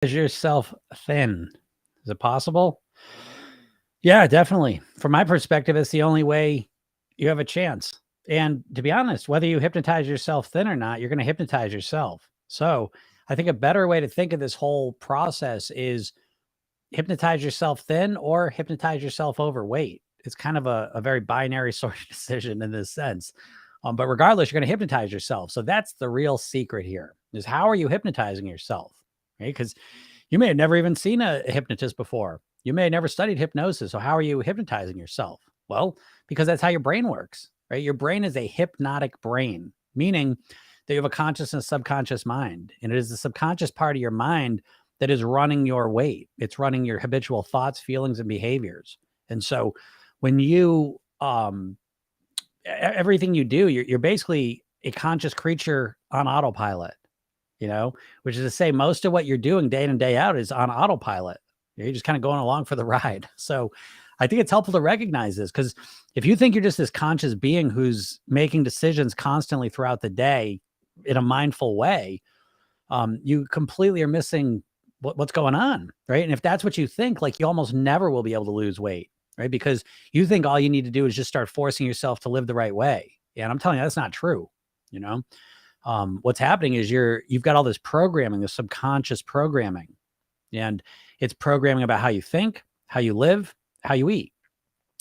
Yourself thin. Is it possible? Yeah, definitely. From my perspective, it's the only way you have a chance. And to be honest, whether you hypnotize yourself thin or not, you're going to hypnotize yourself. So I think a better way to think of this whole process is hypnotize yourself thin or hypnotize yourself overweight. It's kind of a very binary sort of decision in this sense. But regardless, you're going to hypnotize yourself. So that's the real secret here is how are you hypnotizing yourself? Right? Because you may have never even seen a hypnotist before. You may have never studied hypnosis. So how are you hypnotizing yourself? Well, because that's how your brain works, right? Your brain is a hypnotic brain, meaning that you have a conscious and subconscious mind. And it is the subconscious part of your mind that is running your weight. It's running your habitual thoughts, feelings, and behaviors. And so when you everything you do, you're basically a conscious creature on autopilot, which is to say most of what you're doing day in and day out is on autopilot. You're just kind of going along for the ride. So I think it's helpful to recognize this because if you think you're just this conscious being who's making decisions constantly throughout the day in a mindful way, you completely are missing what's going on, right? And if that's what you think, like you almost never will be able to lose weight, right? Because you think all you need to do is just start forcing yourself to live the right way. Yeah, and I'm telling you, that's not true. What's happening is you've got all this programming, this subconscious programming, and it's programming about how you think, how you live, how you eat.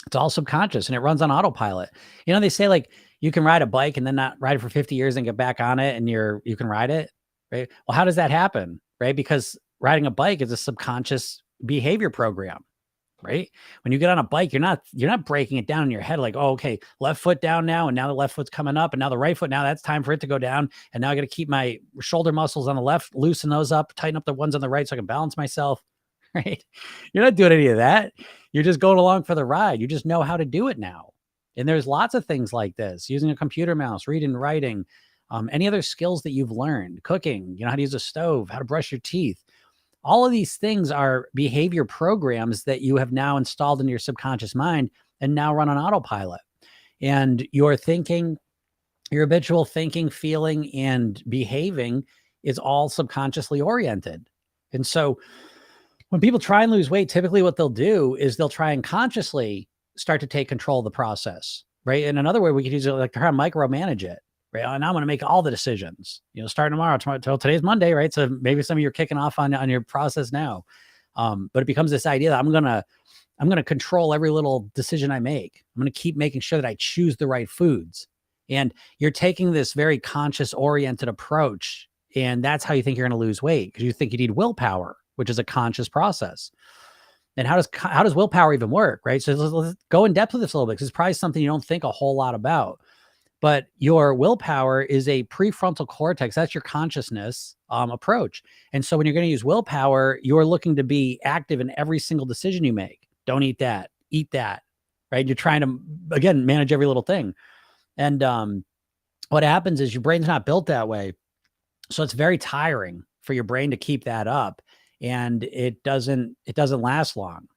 It's all subconscious and it runs on autopilot. They say like you can ride a bike and then not ride it for 50 years and get back on it and you can ride it, right? Well, how does that happen, right? Because riding a bike is a subconscious behavior program, right? When you get on a bike, you're not breaking it down in your head like, oh, okay, left foot down now, and now the left foot's coming up, and now the right foot, now that's time for it to go down, and now I got to keep my shoulder muscles on the left, loosen those up, tighten up the ones on the right so I can balance myself, right? You're not doing any of that. You're just going along for the ride. You just know how to do it now. And there's lots of things like this, using a computer mouse, reading, writing, any other skills that you've learned, cooking, how to use a stove, how to brush your teeth. All of these things are behavior programs that you have now installed into your subconscious mind and now run on autopilot. And your thinking, your habitual thinking, feeling, and behaving is all subconsciously oriented. And so when people try and lose weight, typically what they'll do is they'll try and consciously start to take control of the process, right? And another way we could use it, like try and micromanage it. Right. And I'm going to make all the decisions, starting tomorrow till today's Monday. Right. So maybe some of you are kicking off on your process now. But it becomes this idea that I'm going to control every little decision I make. I'm going to keep making sure that I choose the right foods. And you're taking this very conscious oriented approach. And that's how you think you're going to lose weight because you think you need willpower, which is a conscious process. And how does willpower even work? Right. So let's go in depth with this a little bit because it's probably something you don't think a whole lot about. But your willpower is a prefrontal cortex. That's your consciousness approach. And so when you're going to use willpower, you're looking to be active in every single decision you make. Don't eat that, right? You're trying to, again, manage every little thing. And what happens is your brain's not built that way. So it's very tiring for your brain to keep that up. And it doesn't last long.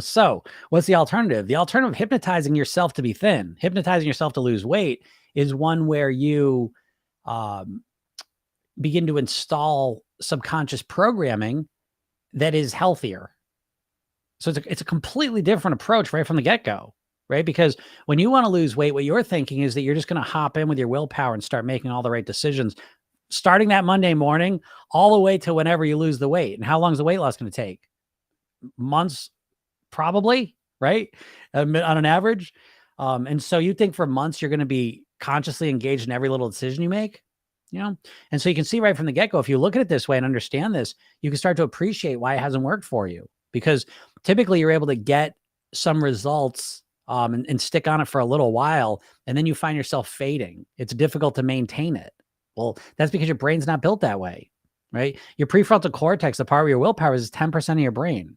So what's the alternative? The alternative, hypnotizing yourself to be thin, hypnotizing yourself to lose weight, is one where you begin to install subconscious programming that is healthier. So it's a completely different approach right from the get-go, right? Because when you want to lose weight, what you're thinking is that you're just going to hop in with your willpower and start making all the right decisions, starting that Monday morning all the way to whenever you lose the weight. And how long is the weight loss going to take? Months, probably, right? On an average. And so you think for months you're going to be consciously engaged in every little decision you make, and so you can see right from the get-go, if you look at it this way and understand this, you can start to appreciate why it hasn't worked for you, because typically you're able to get some results and stick on it for a little while, and then you find yourself fading. It's difficult to maintain it. Well, that's because your brain's not built that way, right? Your prefrontal cortex, the part where your willpower is 10% of your brain.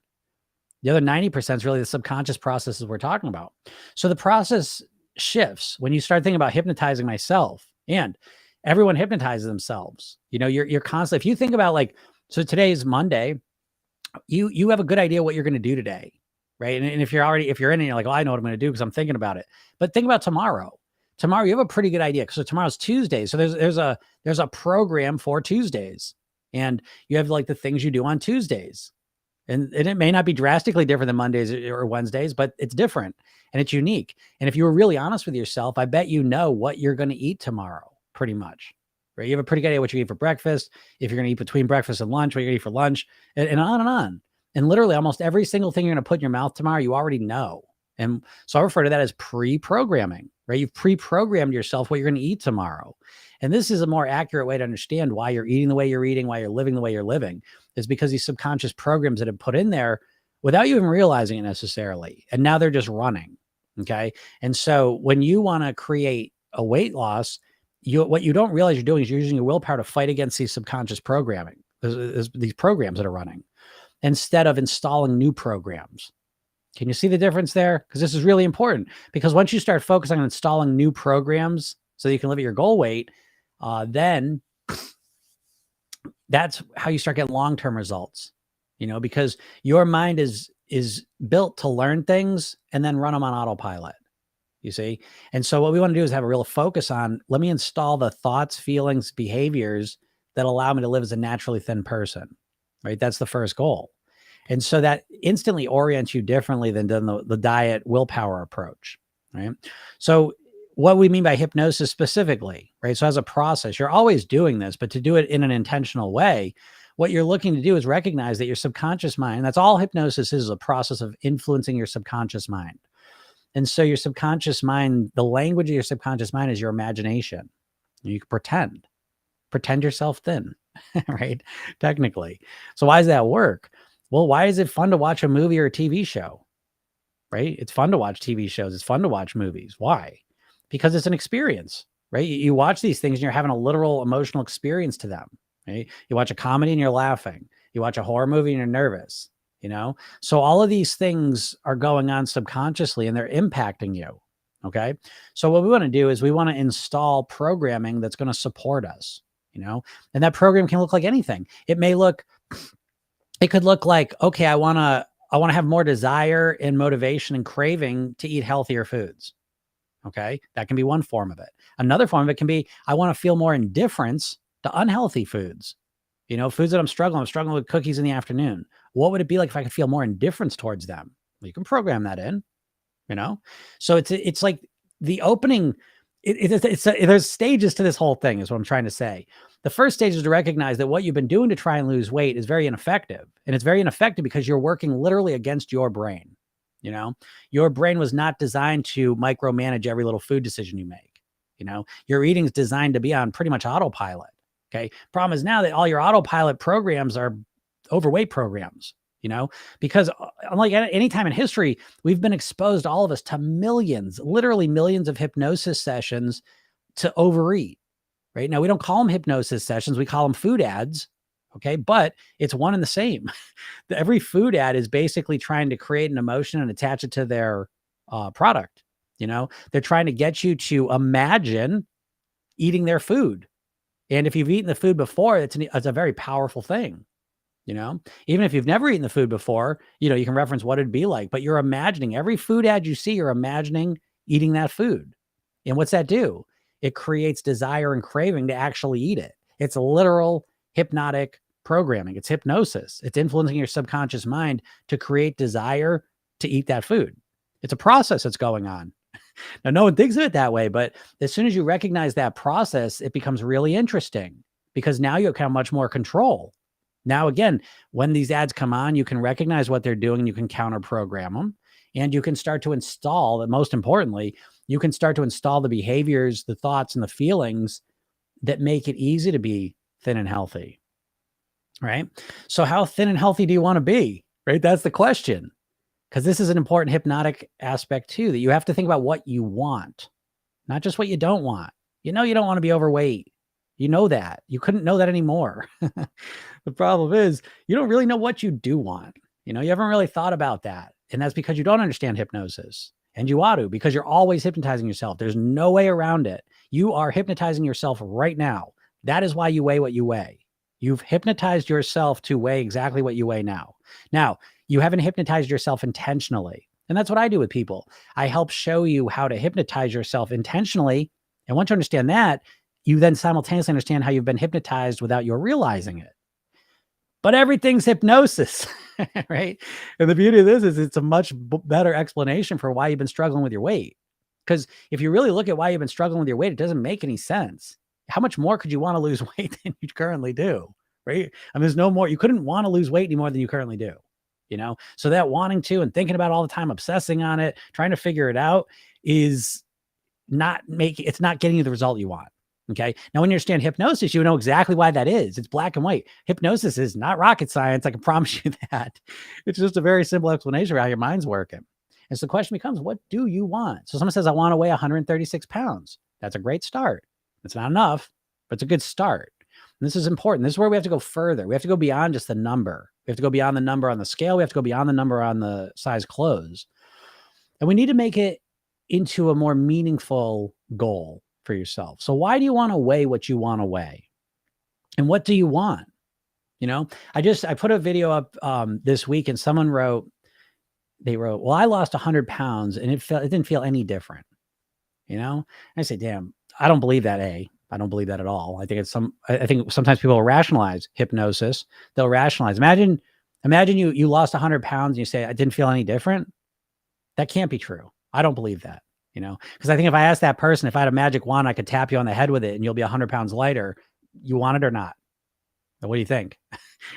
The other 90% is really the subconscious processes we're talking about. So the process shifts when you start thinking about hypnotizing myself, and everyone hypnotizes themselves. You're constantly, if you think about so today is Monday, you have a good idea what you're going to do today. Right. And if you're in it, you're like, well, I know what I'm going to do because I'm thinking about it. But think about tomorrow. Tomorrow, you have a pretty good idea. So tomorrow's Tuesday. So there's a program for Tuesdays. And you have like the things you do on Tuesdays. And it may not be drastically different than Mondays or Wednesdays, but it's different and it's unique. And if you were really honest with yourself, I bet you know what you're going to eat tomorrow, pretty much. Right? You have a pretty good idea what you eat for breakfast, if you're going to eat between breakfast and lunch, what you're going to eat for lunch, and on and on. And literally almost every single thing you're going to put in your mouth tomorrow, you already know. And so I refer to that as pre-programming, right? You've pre-programmed yourself what you're going to eat tomorrow. And this is a more accurate way to understand why you're eating the way you're eating, why you're living the way you're living, is because these subconscious programs that have put in there without you even realizing it necessarily. And now they're just running. Okay. And so when you want to create a weight loss, what you don't realize you're doing is you're using your willpower to fight against these subconscious programming, these programs that are running, instead of installing new programs. Can you see the difference there? Because this is really important, because once you start focusing on installing new programs so you can live at your goal weight, then that's how you start getting long-term results, because your mind is built to learn things and then run them on autopilot, you see? And so what we want to do is have a real focus on, let me install the thoughts, feelings, behaviors that allow me to live as a naturally thin person, right? That's the first goal. And so that instantly orients you differently than the diet willpower approach, right? So what we mean by hypnosis specifically, right? So as a process, you're always doing this, but to do it in an intentional way, what you're looking to do is recognize that your subconscious mind, that's all hypnosis is a process of influencing your subconscious mind. And so your subconscious mind, the language of your subconscious mind is your imagination. You can pretend yourself thin, right? Technically. So why does that work? Well, why is it fun to watch a movie or a TV show, right? It's fun to watch TV shows. It's fun to watch movies. Why? Because it's an experience, right? You watch these things and you're having a literal emotional experience to them, right? You watch a comedy and you're laughing. You watch a horror movie and you're nervous, So all of these things are going on subconsciously and they're impacting you, okay? So what we want to do is we want to install programming that's going to support us, and that program can look like anything. It could look like, okay, I want to have more desire and motivation and craving to eat healthier foods. Okay. That can be one form of it. Another form of it can be, I want to feel more indifference to unhealthy foods, foods that I'm struggling with cookies in the afternoon. What would it be like if I could feel more indifference towards them? Well, you can program that in, So it's like the opening, there's stages to this whole thing is what I'm trying to say. The first stage is to recognize that what you've been doing to try and lose weight is very ineffective. And it's very ineffective because you're working literally against your brain. Your brain was not designed to micromanage every little food decision you make. Your eating is designed to be on pretty much autopilot. Okay. Problem is now that all your autopilot programs are overweight programs, because unlike any time in history, we've been exposed, all of us, to literally millions of hypnosis sessions to overeat. Right now, we don't call them hypnosis sessions. We call them food ads. Okay. But it's one and the same. Every food ad is basically trying to create an emotion and attach it to their product. They're trying to get you to imagine eating their food. And if you've eaten the food before, it's a very powerful thing. Even if you've never eaten the food before, you can reference what it'd be like, but you're imagining every food ad you see, you're imagining eating that food. And what's that do? It creates desire and craving to actually eat it. It's literal hypnotic programming. It's hypnosis. It's influencing your subconscious mind to create desire to eat that food. It's a process that's going on. Now, no one thinks of it that way, but as soon as you recognize that process, it becomes really interesting because now you have much more control. Now, again, when these ads come on, you can recognize what they're doing. You can counter program them and you can start to install, and most importantly, you can start to install the behaviors, the thoughts, and the feelings that make it easy to be thin and healthy, right? So how thin and healthy do you want to be, right? That's the question. Because this is an important hypnotic aspect too, that you have to think about what you want, not just what you don't want. You don't want to be overweight. You know that. You couldn't know that anymore. The problem is you don't really know what you do want. You haven't really thought about that. And that's because you don't understand hypnosis. And you ought to, because you're always hypnotizing yourself. There's no way around it. You are hypnotizing yourself right now. That is why you weigh what you weigh. You've hypnotized yourself to weigh exactly what you weigh now. Now, you haven't hypnotized yourself intentionally. And that's what I do with people. I help show you how to hypnotize yourself intentionally. And once you understand that, you then simultaneously understand how you've been hypnotized without your realizing it. but everything's hypnosis, right? And the beauty of this is it's a much better explanation for why you've been struggling with your weight. Because if you really look at why you've been struggling with your weight, it doesn't make any sense. How much more could you want to lose weight than you currently do, right? I mean, there's no more, you couldn't want to lose weight any more than you currently do, you know? So that wanting to and thinking about all the time, obsessing on it, trying to figure it out is it's not getting you the result you want. Okay. Now, when you understand hypnosis, you know exactly why that is. It's black and white. Hypnosis is not rocket science. I can promise you that. It's just a very simple explanation of how your mind's working. And so the question becomes, what do you want? So someone says, I want to weigh 136 pounds. That's a great start. It's not enough, but it's a good start. And this is important. This is where we have to go further. We have to go beyond just the number. We have to go beyond the number on the scale. We have to go beyond the number on the size clothes. And we need to make it into a more meaningful goal for yourself. So why do you want to weigh what you want to weigh? And what do you want? You know, I put a video up this week and someone wrote, well, I lost 100 pounds and it didn't feel any different. You know, and I say, damn, I don't believe that. I don't believe that at all. I think I think sometimes people will rationalize hypnosis. They'll rationalize. Imagine you lost 100 pounds and you say, I didn't feel any different. That can't be true. I don't believe that, you know, because I think if I asked that person, if I had a magic wand, I could tap you on the head with it and you'll be 100 pounds lighter. You want it or not? What do you think?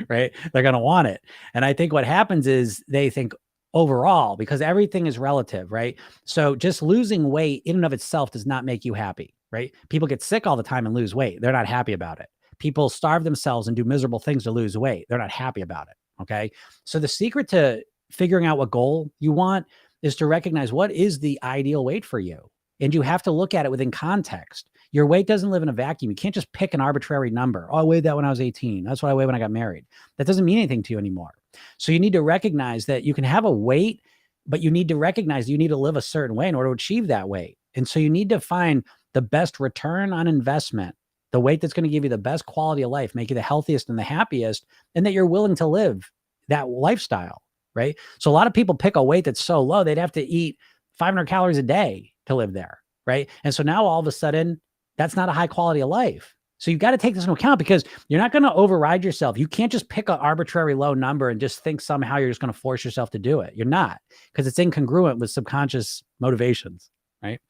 Right? They're going to want it. And I think what happens is they think overall, because everything is relative, right? So just losing weight in and of itself does not make you happy, right? People get sick all the time and lose weight. They're not happy about it. People starve themselves and do miserable things to lose weight. They're not happy about it. Okay. So the secret to figuring out what goal you want is to recognize what is the ideal weight for you. And you have to look at it within context. Your weight doesn't live in a vacuum. You can't just pick an arbitrary number. Oh, I weighed that when I was 18. That's what I weighed when I got married. That doesn't mean anything to you anymore. So you need to recognize that you can have a weight, but you need to recognize you need to live a certain way in order to achieve that weight. And so you need to find the best return on investment, the weight that's going to give you the best quality of life, make you the healthiest and the happiest, and that you're willing to live that lifestyle. Right. So a lot of people pick a weight that's so low, they'd have to eat 500 calories a day to live there. Right. And so now all of a sudden, that's not a high quality of life. So you've got to take this into account because you're not going to override yourself. You can't just pick an arbitrary low number and just think somehow you're just going to force yourself to do it. You're not, because it's incongruent with subconscious motivations. Right.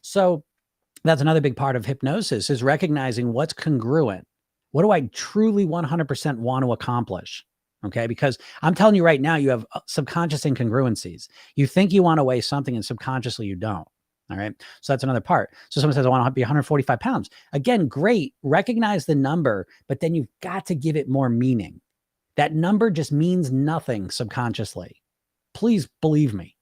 So that's another big part of hypnosis is recognizing what's congruent. What do I truly 100% want to accomplish? Okay. Because I'm telling you right now, you have subconscious incongruencies. You think you want to weigh something and subconsciously you don't. All right. So that's another part. So someone says, I want to be 145 pounds. Again, great. Recognize the number, but then you've got to give it more meaning. That number just means nothing subconsciously. Please believe me.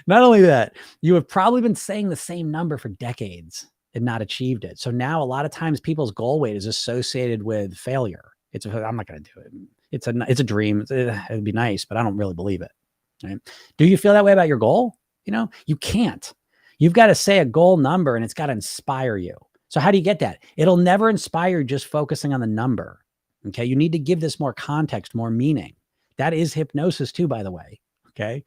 Not only that, you have probably been saying the same number for decades and not achieved it. So now a lot of times people's goal weight is associated with failure. I'm not going to do it. It's a dream. It'd be nice, but I don't really believe it. Right? Do you feel that way about your goal? You know, you can't. You've got to say a goal number and it's got to inspire you. So how do you get that? It'll never inspire just focusing on the number. Okay. You need to give this more context, more meaning. That is hypnosis too, by the way. Okay.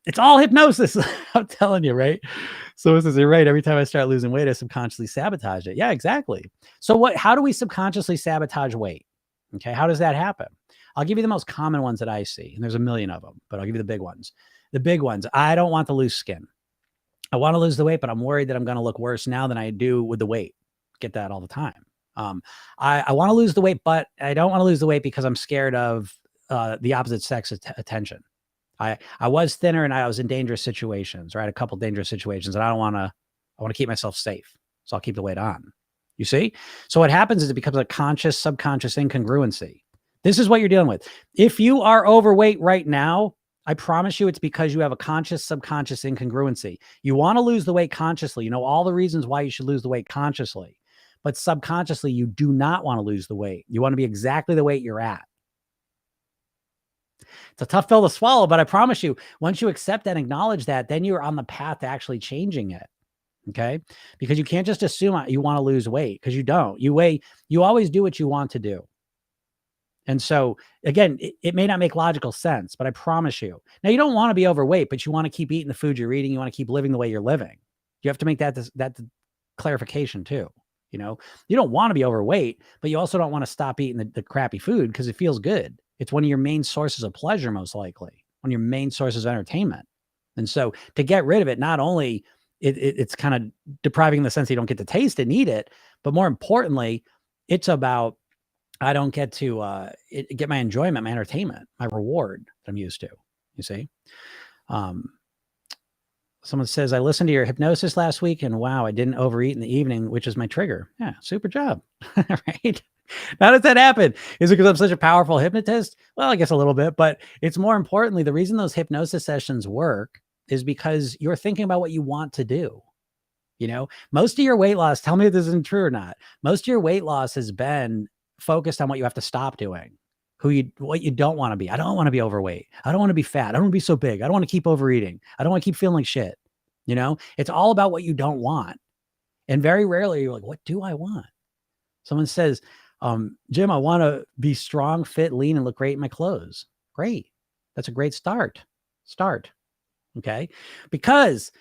It's all hypnosis. I'm telling you, right? So this is you're right. Every time I start losing weight, I subconsciously sabotage it. Yeah, exactly. So how do we subconsciously sabotage weight? Okay. How does that happen? I'll give you the most common ones that I see, and there's a million of them, but I'll give you the big ones. The big ones. I don't want to lose skin. I want to lose the weight, but I'm worried that I'm going to look worse now than I do with the weight. Get that all the time. I want to lose the weight, but I don't want to lose the weight because I'm scared of the opposite sex attention. I was thinner and I was in dangerous situations, right? A couple dangerous situations, and I want to keep myself safe. So I'll keep the weight on. You see? So what happens is it becomes a conscious, subconscious incongruency. This is what you're dealing with. If you are overweight right now, I promise you it's because you have a conscious, subconscious incongruency. You want to lose the weight consciously. You know all the reasons why you should lose the weight consciously, but subconsciously, you do not want to lose the weight. You want to be exactly the weight you're at. It's a tough pill to swallow, but I promise you, once you accept and acknowledge that, then you're on the path to actually changing it. Okay. Because you can't just assume you want to lose weight because you don't. You always do what you want to do. And so again, it may not make logical sense, but I promise you. Now you don't want to be overweight, but you want to keep eating the food you're eating. You want to keep living the way you're living. You have to make that clarification too. You know, you don't want to be overweight, but you also don't want to stop eating the crappy food because it feels good. It's one of your main sources of pleasure, most likely, one of your main sources of entertainment. And so to get rid of it, not only it's kind of depriving in the sense that you don't get to taste it and eat it, but more importantly, it's about I don't get to get my enjoyment, my entertainment, my reward that I'm used to. You see, um, someone says I listened to your hypnosis last week, and wow, I didn't overeat in the evening, which is my trigger. Yeah, super job, right? How does that happen? Is it because I'm such a powerful hypnotist? Well, I guess a little bit, but it's more importantly, the reason those hypnosis sessions work is because you're thinking about what you want to do. You know, most of your weight loss, tell me if this isn't true or not. Most of your weight loss has been focused on what you have to stop doing, what you don't want to be. I don't want to be overweight. I don't want to be fat. I don't want to be so big. I don't want to keep overeating. I don't want to keep feeling like shit. You know, it's all about what you don't want. And very rarely you're like, what do I want? Someone says, Jim, I want to be strong, fit, lean, and look great in my clothes. Great. That's a great start. Okay. Because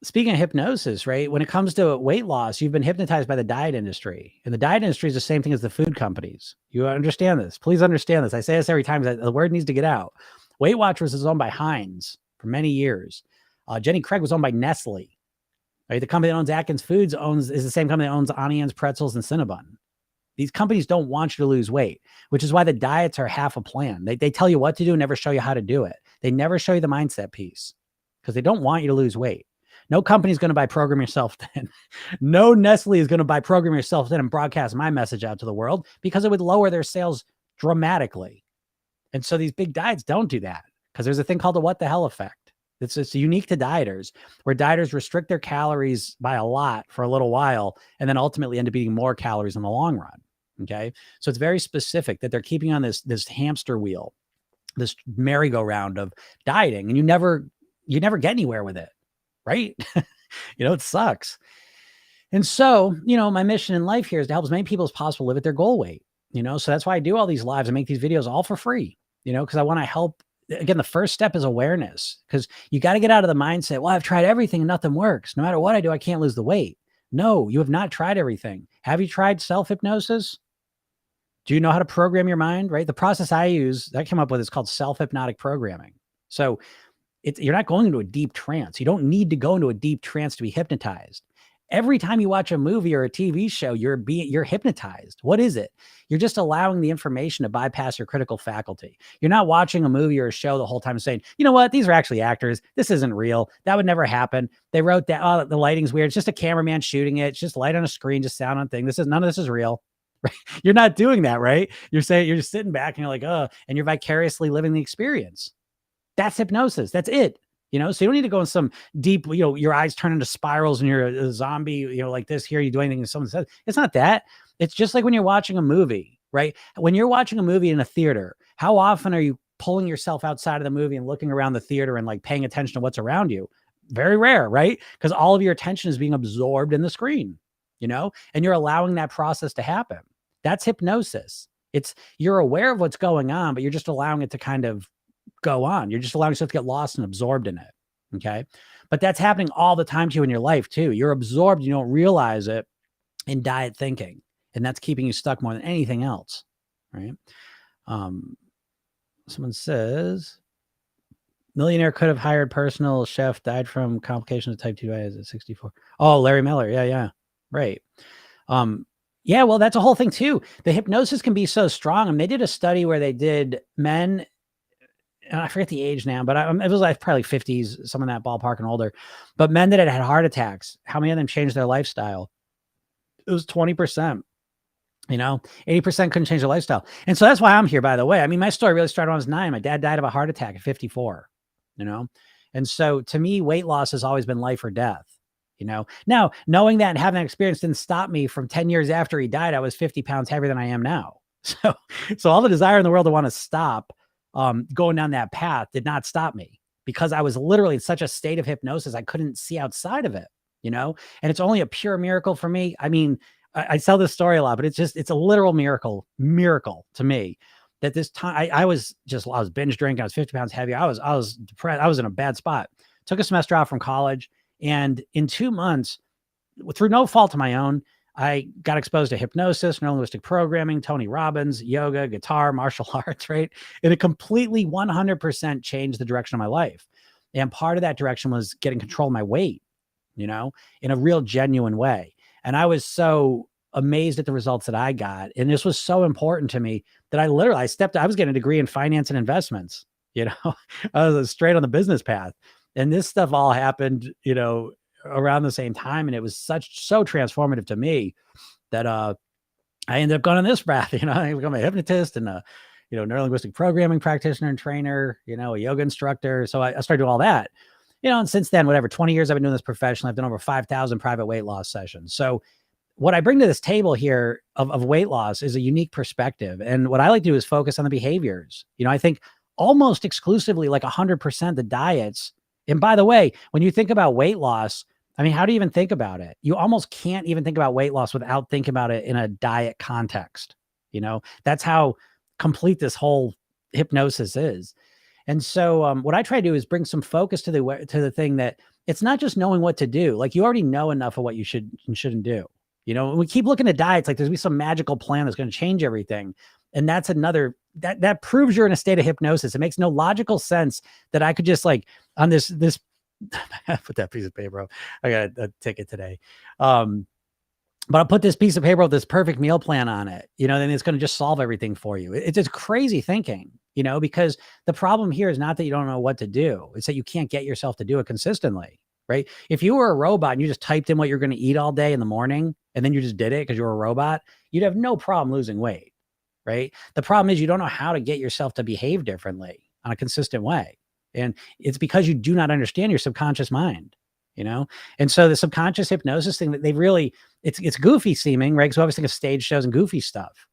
speaking of hypnosis, right? When it comes to weight loss, you've been hypnotized by the diet industry. And the diet industry is the same thing as the food companies. You understand this. Please understand this. I say this every time. The word needs to get out. Weight Watchers is owned by Heinz for many years. Jenny Craig was owned by Nestle. Right? The company that owns Atkins Foods is the same company that owns Onions, Pretzels, and Cinnabon. These companies don't want you to lose weight, which is why the diets are half a plan. They tell you what to do and never show you how to do it. They never show you the mindset piece because they don't want you to lose weight. No company is going to buy Program Yourself Thin. No Nestle is going to buy Program Yourself Thin and broadcast my message out to the world because it would lower their sales dramatically. And so these big diets don't do that because there's a thing called the what the hell effect. It's unique to dieters, where dieters restrict their calories by a lot for a little while and then ultimately end up eating more calories in the long run. Okay. So it's very specific that they're keeping on this hamster wheel, this merry-go-round of dieting, and you never get anywhere with it. Right. It sucks. And so, my mission in life here is to help as many people as possible live at their goal weight, so that's why I do all these lives and make these videos all for free, because I want to help. Again, the first step is awareness, because you got to get out of the mindset, well, I've tried everything and nothing works. No matter what I do, I can't lose the weight. No, you have not tried everything. Have you tried self-hypnosis? Do you know how to program your mind, right? The process I use, that I came up with, is called self-hypnotic programming. So you're not going into a deep trance. You don't need to go into a deep trance to be hypnotized. Every time you watch a movie or a TV show, you're hypnotized. What is it? You're just allowing the information to bypass your critical faculty. You're not watching a movie or a show the whole time saying, you know what? These are actually actors. This isn't real. That would never happen. They wrote that. Oh, the lighting's weird. It's just a cameraman shooting it. It's just light on a screen, just sound on thing. None of this is real. Right? You're not doing that, right? You're just sitting back and you're like, oh, and you're vicariously living the experience. That's hypnosis. That's it. So you don't need to go in some deep, your eyes turn into spirals and you're a zombie, like this here, you do anything that someone says. It's not that. It's just like when you're watching a movie, right? When you're watching a movie in a theater, how often are you pulling yourself outside of the movie and looking around the theater and like paying attention to what's around you? Very rare, right? Because all of your attention is being absorbed in the screen, and you're allowing that process to happen. That's hypnosis. You're aware of what's going on, but you're just allowing it to kind of go on. You're just allowing yourself to get lost and absorbed in it. Okay. But that's happening all the time to you in your life too. You're absorbed. You don't realize it in diet thinking. And that's keeping you stuck more than anything else. Right. Someone says, millionaire could have hired personal chef, died from complications of type 2 diabetes at 64. Oh, Larry Miller. Yeah. Right. Yeah, well, that's a whole thing too. The hypnosis can be so strong. And they did a study where they did men, and I forget the age now, but it was like probably 50s, some in that ballpark and older. But men that had heart attacks, how many of them changed their lifestyle? It was 20%. 80% couldn't change their lifestyle. And so that's why I'm here, by the way. I mean, my story really started when I was 9. My dad died of a heart attack at 54, And so to me, weight loss has always been life or death, Now, knowing that and having that experience didn't stop me from 10 years after he died. I was 50 pounds heavier than I am now. So all the desire in the world to want to stop going down that path did not stop me, because I was literally in such a state of hypnosis. I couldn't see outside of it, and it's only a pure miracle for me. I mean, I tell this story a lot, but it's a literal miracle to me that this time I was binge drinking. I was 50 pounds heavier. I was depressed. I was in a bad spot. Took a semester off from college. And in 2 months, through no fault of my own, I got exposed to hypnosis, neurolinguistic programming, Tony Robbins, yoga, guitar, martial arts, right? And it completely 100% changed the direction of my life. And part of that direction was getting control of my weight, in a real genuine way. And I was so amazed at the results that I got. And this was so important to me that I was getting a degree in finance and investments, I was straight on the business path. And this stuff all happened, around the same time. And it was so transformative to me that, I ended up going on this path, I become a hypnotist and a, neurolinguistic programming practitioner and trainer, a yoga instructor. So I started doing all that, and since then, 20 years I've been doing this professionally. I've done over 5,000 private weight loss sessions. So what I bring to this table here of weight loss is a unique perspective. And what I like to do is focus on the behaviors. I think almost exclusively, like 100%, the diets. And by the way, when you think about weight loss, I mean, how do you even think about it? You almost can't even think about weight loss without thinking about it in a diet context. That's how complete this whole hypnosis is. And so what I try to do is bring some focus to the thing that it's not just knowing what to do. Like, you already know enough of what you should and shouldn't do. When we keep looking at diets, like there's gonna be some magical plan that's going to change everything. And that's another, that proves you're in a state of hypnosis. It makes no logical sense that I could just, like, on this put that piece of paper up. I got a ticket today. But I'll put this piece of paper with this perfect meal plan on it, then it's going to just solve everything for you. It's just crazy thinking, because the problem here is not that you don't know what to do. It's that you can't get yourself to do it consistently, right? If you were a robot and you just typed in what you're going to eat all day in the morning, and then you just did it because you're a robot, you'd have no problem losing weight, right? The problem is you don't know how to get yourself to behave differently on a consistent way. And it's because you do not understand your subconscious mind, And so the subconscious hypnosis thing that they really, it's goofy seeming, right? Because we always think of stage shows and goofy stuff,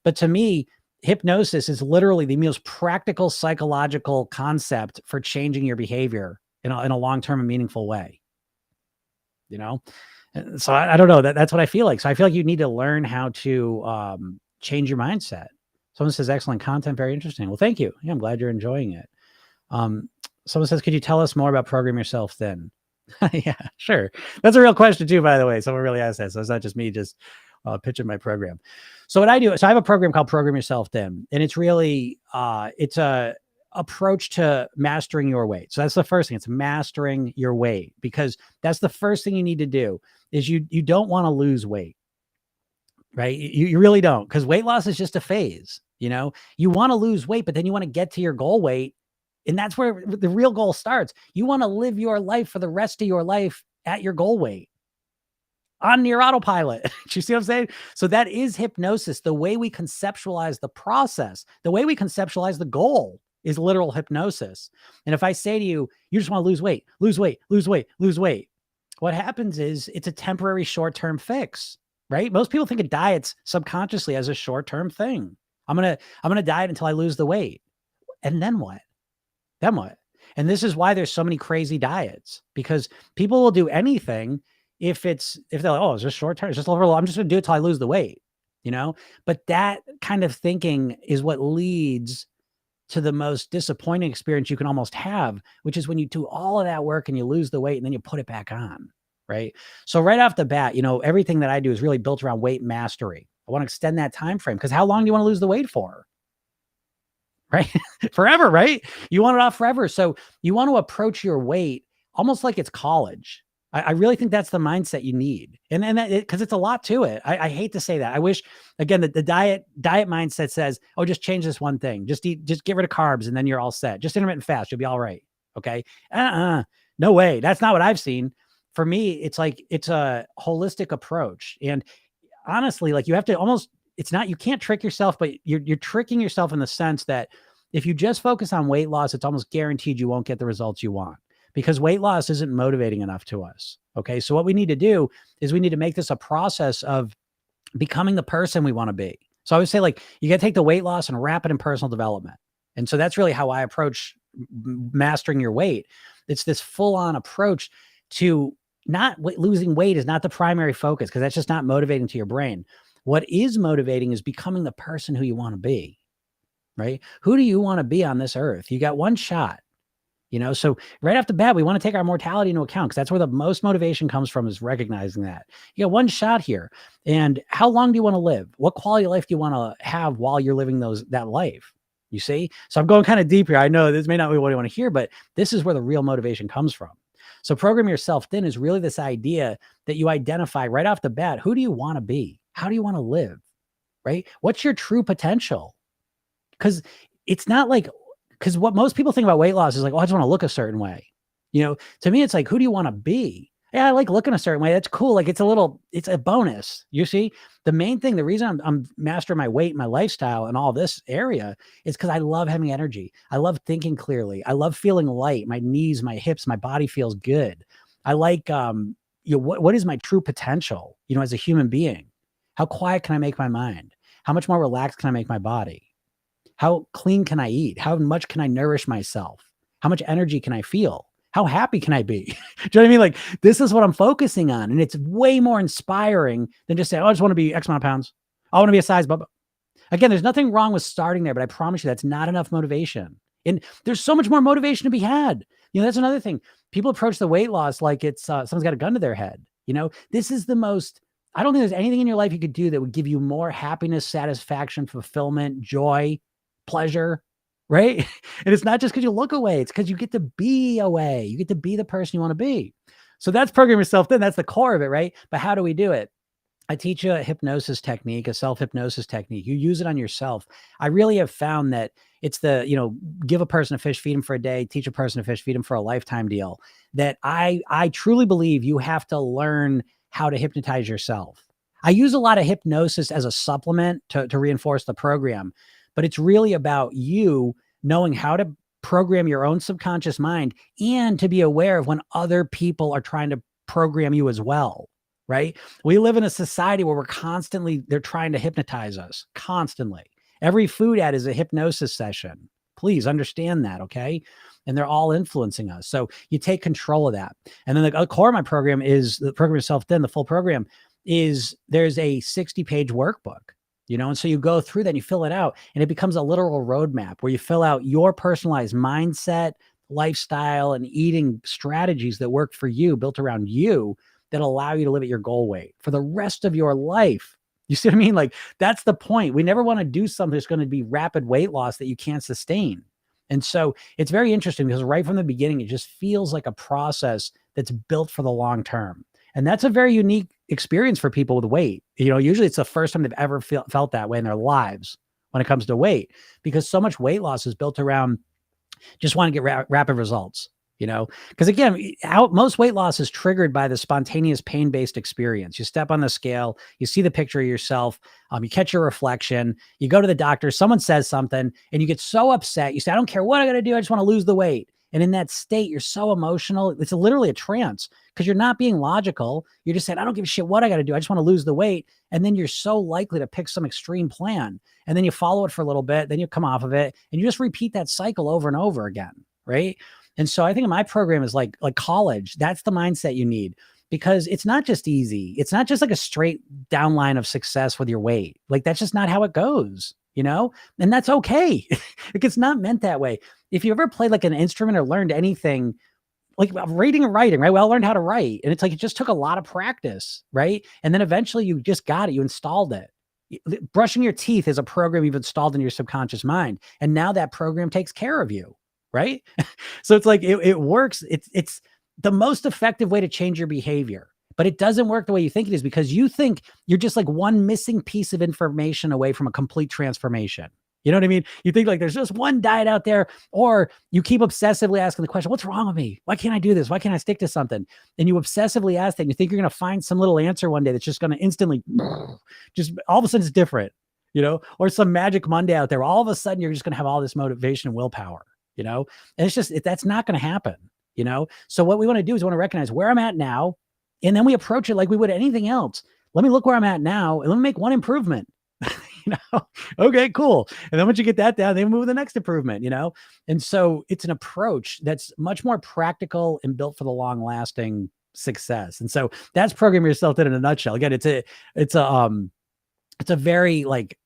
But to me, hypnosis is literally the most practical psychological concept for changing your behavior in a long-term and meaningful way, And so I don't know, that's what I feel like. So I feel like you need to learn how to change your mindset. Someone says, excellent content, very interesting. Well, thank you. Yeah, I'm glad you're enjoying it. Someone says, could you tell us more about Program Yourself Thin? Yeah, sure. That's a real question too, by the way. Someone really asked that. So it's not just me just pitching my program. So what I do, so I have a program called Program Yourself Thin, and it's really, it's a approach to mastering your weight. So that's the first thing. It's mastering your weight, because that's the first thing you need to do is you don't want to lose weight, right? You really don't, because weight loss is just a phase. You want to lose weight, but then you want to get to your goal weight. And that's where the real goal starts. You want to live your life for the rest of your life at your goal weight on your autopilot. Do you see what I'm saying? So that is hypnosis. The way we conceptualize the process, the way we conceptualize the goal is literal hypnosis. And if I say to you, you just want to lose weight, lose weight, lose weight, lose weight, what happens is it's a temporary short-term fix, right? Most people think of diets subconsciously as a short-term thing. I'm going to diet until I lose the weight. And then what? Then what? And this is why there's so many crazy diets, because people will do anything if they're like, oh, it's just short term, it's just overall, I'm just going to do it till I lose the weight, But that kind of thinking is what leads to the most disappointing experience you can almost have, which is when you do all of that work and you lose the weight and then you put it back on, right? So right off the bat, everything that I do is really built around weight mastery. I want to extend that time frame, because how long do you want to lose the weight for? Right? Forever, right? You want it off forever. So you want to approach your weight almost like it's college. I really think that's the mindset you need. And that, because it's a lot to it. I hate to say that. I wish, again, that the diet mindset says, oh, just change this one thing. Just get rid of carbs and then you're all set. Just intermittent fast. You'll be all right. Okay. No way. That's not what I've seen. For me, it's like, it's a holistic approach. And honestly, like, you have to almost, it's not, you can't trick yourself, but you're tricking yourself in the sense that if you just focus on weight loss, it's almost guaranteed you won't get the results you want, because weight loss isn't motivating enough to us. Okay. So what we need to do is we need to make this a process of becoming the person we want to be. So I would say, like, you got to take the weight loss and wrap it in personal development. And so that's really how I approach mastering your weight. It's this full on approach to not losing weight is not the primary focus, because that's just not motivating to your brain. What is motivating is becoming the person who you want to be, right? Who do you want to be on this earth? You got one shot. So right off the bat, we want to take our mortality into account, because that's where the most motivation comes from, is recognizing that you got one shot here. And how long do you want to live? What quality of life do you want to have while you're living that life? You see? So I'm going kind of deep here. I know this may not be what you want to hear, but this is where the real motivation comes from. So program yourself thin is really this idea that you identify right off the bat, who do you want to be? How do you want to live? Right? What's your true potential? Because it's not like, because what most people think about weight loss is like, oh, I just want to look a certain way. To me, it's like, who do you want to be? Yeah, I like looking a certain way. That's cool. Like it's a bonus. You see, the main thing, the reason I'm mastering my weight, my lifestyle, and all this area is because I love having energy. I love thinking clearly. I love feeling light. My knees, my hips, my body feels good. I like, what is my true potential, as a human being? How quiet can I make my mind? How much more relaxed can I make my body? How clean can I eat? How much can I nourish myself? How much energy can I feel? How happy can I be? Do you know what I mean? Like, this is what I'm focusing on. And it's way more inspiring than just saying, oh, I just want to be X amount of pounds. I want to be a size bubba. Again, there's nothing wrong with starting there, but I promise you that's not enough motivation. And there's so much more motivation to be had. That's another thing. People approach the weight loss like it's someone's got a gun to their head. This is the most, I don't think there's anything in your life you could do that would give you more happiness, satisfaction, fulfillment, joy, pleasure, right? And it's not just because you look away. It's because you get to be away. You get to be the person you want to be. So that's program yourself thin. That's the core of it, right? But how do we do it? I teach you a hypnosis technique, a self-hypnosis technique. You use it on yourself. I really have found that it's give a person a fish, feed them for a day, teach a person a fish, feed them for a lifetime deal. That I truly believe you have to learn how to hypnotize yourself. I use a lot of hypnosis as a supplement to reinforce the program, but it's really about you knowing how to program your own subconscious mind and to be aware of when other people are trying to program you as well, right? We live in a society where they're trying to hypnotize us constantly. Every food ad is a hypnosis session. Please understand that, okay? And they're all influencing us. So you take control of that. And then the core of my program is the program itself. Then the full program is there's a 60-page workbook. And so you go through that and you fill it out, and it becomes a literal roadmap where you fill out your personalized mindset, lifestyle, and eating strategies that work for you, built around you, that allow you to live at your goal weight for the rest of your life. You see what I mean? Like, that's the point. We never want to do something that's going to be rapid weight loss that you can't sustain. And so it's very interesting because right from the beginning, it just feels like a process that's built for the long term. And that's a very unique experience for people with weight. Usually it's the first time they've ever felt that way in their lives when it comes to weight, because so much weight loss is built around just want to get rapid results. Because again, most weight loss is triggered by the spontaneous pain-based experience. You step on the scale, you see the picture of yourself, you catch your reflection, you go to the doctor, someone says something, and you get so upset. You say, I don't care what I got to do. I just want to lose the weight. And in that state, you're so emotional. It's literally a trance, because you're not being logical. You're just saying, I don't give a shit what I got to do. I just want to lose the weight. And then you're so likely to pick some extreme plan. And then you follow it for a little bit, then you come off of it, and you just repeat that cycle over and over again, right? And so I think my program is like college. That's the mindset you need, because it's not just easy. It's not just like a straight down line of success with your weight. Like, that's just not how it goes, and that's okay. It's not meant that way. If you ever played like an instrument or learned anything, like reading and writing, right? Well, I learned how to write, and it's like, it just took a lot of practice, right? And then eventually you just got it. You installed it. Brushing your teeth is a program you've installed in your subconscious mind. And now that program takes care of you, right? So it's like, it works. It's the most effective way to change your behavior, but it doesn't work the way you think it is, because you think you're just like one missing piece of information away from a complete transformation. You know what I mean? You think like there's just one diet out there, or you keep obsessively asking the question, what's wrong with me? Why can't I do this? Why can't I stick to something? And you obsessively ask that, and you think you're going to find some little answer one day that's just going to instantly just all of a sudden it's different, or some magic Monday out there. All of a sudden you're just going to have all this motivation and willpower, and it's just, that's not going to happen, So what we want to do is we want to recognize where I'm at now, and then we approach it like we would anything else. Let me look where I'm at now, and let me make one improvement. Okay, cool. And then once you get that down, then move to the next improvement, And so it's an approach that's much more practical and built for the long lasting success. And so that's program yourself in a nutshell. Again, it's a very like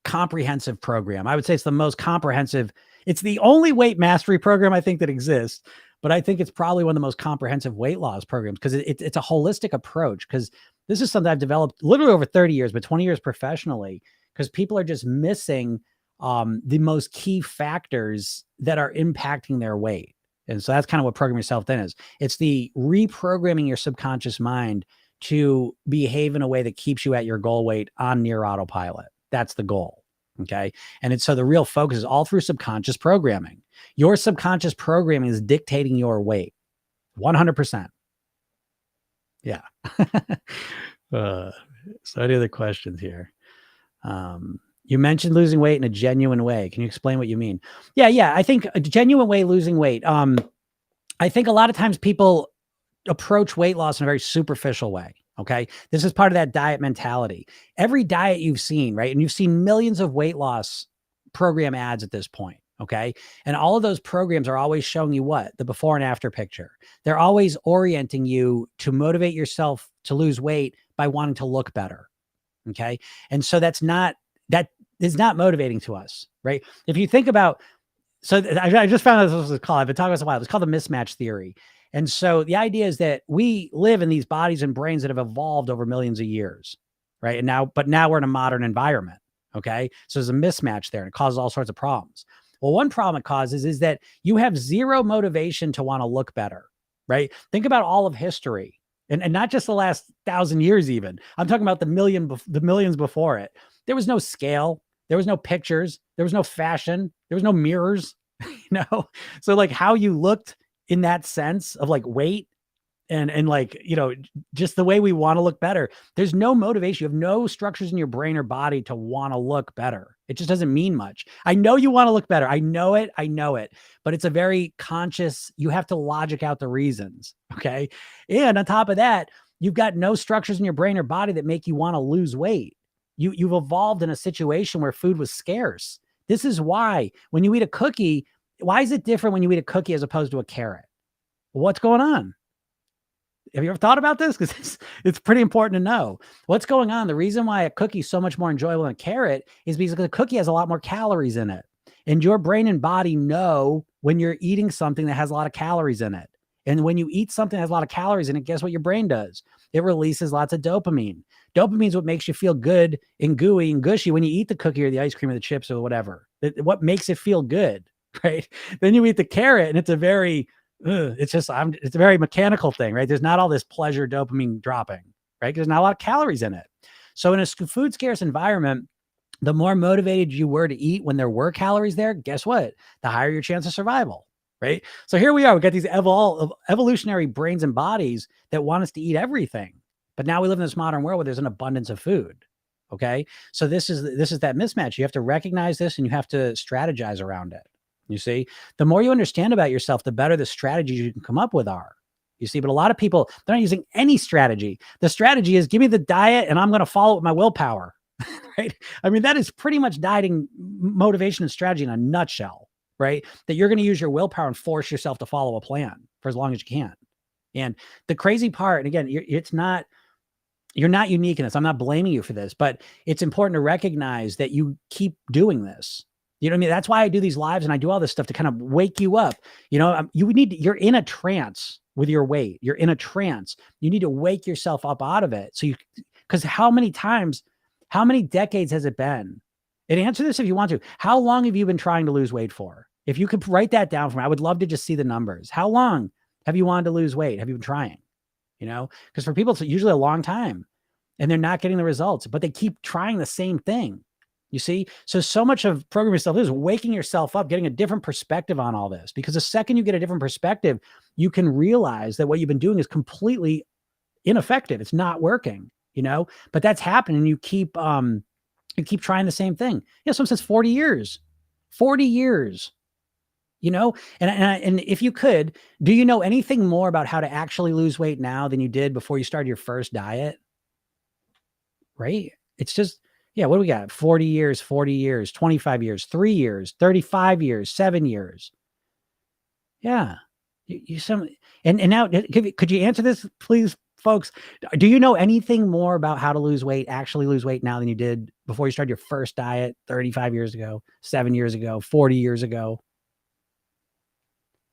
comprehensive program. I would say it's the most comprehensive It's the only weight mastery program I think that exists, but I think it's probably one of the most comprehensive weight loss programs because it's a holistic approach. Because this is something I've developed literally over 30 years, but 20 years professionally, because people are just missing the most key factors that are impacting their weight. And so that's kind of what Program Yourself Thin is. It's the reprogramming your subconscious mind to behave in a way that keeps you at your goal weight on near autopilot. That's the goal. Okay. And it's so the real focus is all through subconscious programming. Your subconscious programming is dictating your weight 100%. Yeah. So any other questions here? You mentioned losing weight in a genuine way. Can you explain what you mean? Yeah. I think a genuine way losing weight. I think a lot of times people approach weight loss in a very superficial way. Okay. This is part of that diet mentality. Every diet you've seen, right? And you've seen millions of weight loss program ads at this point. Okay. And all of those programs are always showing you what? The before and after picture. They're always orienting you to motivate yourself to lose weight by wanting to look better. Okay. And so that is not motivating to us, right? If you think about, so I just found out this was called, I've been talking about this a while. It's called the mismatch theory. And so the idea is that we live in these bodies and brains that have evolved over millions of years, right? And now we're in a modern environment. Okay. So there's a mismatch there and it causes all sorts of problems. Well, one problem it causes is that you have zero motivation to want to look better, right? Think about all of history and not just the last 1,000 years, even. I'm talking about the millions before it. There was no scale. There was no pictures. There was no fashion. There was no mirrors, So like how you looked in that sense of like weight and like, just the way we want to look better. There's no motivation. You have no structures in your brain or body to want to look better. It just doesn't mean much. I know you want to look better. I know it, but it's a very conscious, you have to logic out the reasons. Okay. And on top of that, you've got no structures in your brain or body that make you want to lose weight. You've evolved in a situation where food was scarce. This is why when you eat a cookie, why is it different when you eat a cookie as opposed to a carrot? What's going on? Have you ever thought about this? Because it's pretty important to know what's going on. The reason why a cookie is so much more enjoyable than a carrot is because the cookie has a lot more calories in it. And your brain and body know when you're eating something that has a lot of calories in it. And when you eat something that has a lot of calories in it, guess what your brain does? It releases lots of dopamine. Dopamine is what makes you feel good and gooey and gushy when you eat the cookie or the ice cream or the chips or whatever. What makes it feel good, right? Then you eat the carrot and it's a very it's a very mechanical thing, right? There's not all this pleasure dopamine dropping, right? Because there's not a lot of calories in it. So in a food scarce environment, the more motivated you were to eat when there were calories there, guess what? The higher your chance of survival, right? So here we are. We got these evolutionary brains and bodies that want us to eat everything. But now we live in this modern world where there's an abundance of food. Okay. So this is that mismatch. You have to recognize this and you have to strategize around it. You see, the more you understand about yourself, the better the strategies you can come up with are. You see, but a lot of people, they're not using any strategy. The strategy is give me the diet and I'm going to follow it with my willpower, right? I mean, that is pretty much dieting motivation and strategy in a nutshell, right? That you're going to use your willpower and force yourself to follow a plan for as long as you can. And the crazy part, and again, you're not unique in this. I'm not blaming you for this, but it's important to recognize that you keep doing this. You know what I mean? That's why I do these lives and I do all this stuff to kind of wake you up. You're in a trance with your weight. You're in a trance. You need to wake yourself up out of it. Because how many decades has it been? And answer this if you want to. How long have you been trying to lose weight for? If you could write that down for me, I would love to just see the numbers. How long have you wanted to lose weight? Have you been trying? Because for people, it's usually a long time and they're not getting the results, but they keep trying the same thing. You see? So much of Program Yourself is waking yourself up, getting a different perspective on all this, because the second you get a different perspective, you can realize that what you've been doing is completely ineffective. It's not working, but that's happening. You keep trying the same thing. Someone says 40 years, and if you could, do you know anything more about how to actually lose weight now than you did before you started your first diet? Right? It's just, what do we got? 40 years, 25 years, 3 years, 35 years, 7 years. Yeah. And now could you answer this, please, folks? Do you know anything more about how to actually lose weight now than you did before you started your first diet 35 years ago, 7 years ago, 40 years ago?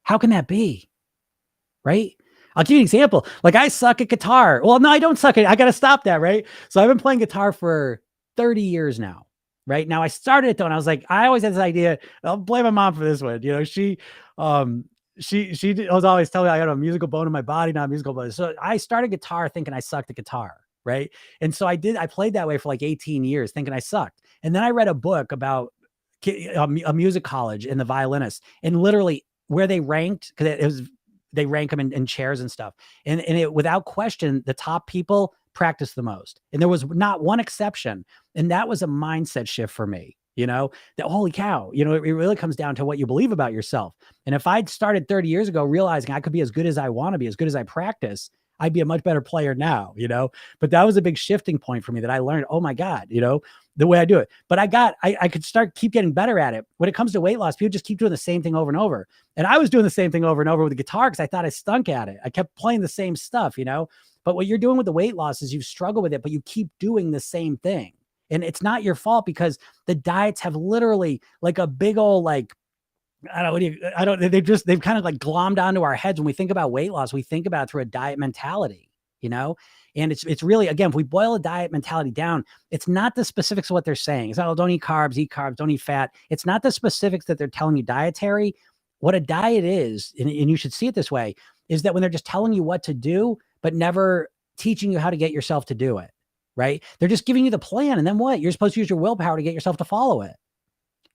How can that be? Right? I'll give you an example. Like I suck at guitar. Well, no, I don't suck at it. I got to stop that. Right. So I've been playing guitar for 30 years now. Right now, I started it though, and I was like, I always had this idea. I'll blame my mom for this one. You know, um, was always telling me I had a musical bone in my body, not a musical bone. So I started guitar thinking I sucked at guitar. Right. And so I played that way for like 18 years thinking I sucked. And then I read a book about a music college and the violinist, and literally where they ranked, because it was, they rank them in chairs and stuff. And it, without question, the top people practice the most. And there was not one exception. And that was a mindset shift for me, you know, that holy cow, you know, it really comes down to what you believe about yourself. And if I'd started 30 years ago, realizing I could be as good as I want to be, as good as I practice, I'd be a much better player now, you know, but that was a big shifting point for me that I learned, oh my God, you know, the way I do it. But I could keep getting better at it. When it comes to weight loss, people just keep doing the same thing over and over. And I was doing the same thing over and over with the guitar because I thought I stunk at it. I kept playing the same stuff, you know, but what you're doing with the weight loss is you struggle with it, but you keep doing the same thing. And it's not your fault because the diets have literally like a big old, like, they've kind of like glommed onto our heads. When we think about weight loss, we think about it through a diet mentality, you know? And it's really, again, if we boil a diet mentality down, it's not the specifics of what they're saying. It's not, oh, don't eat carbs, don't eat fat. It's not the specifics that they're telling you dietary. What a diet is, and you should see it this way, is that when they're just telling you what to do, but never teaching you how to get yourself to do it, right? They're just giving you the plan. And then what? You're supposed to use your willpower to get yourself to follow it.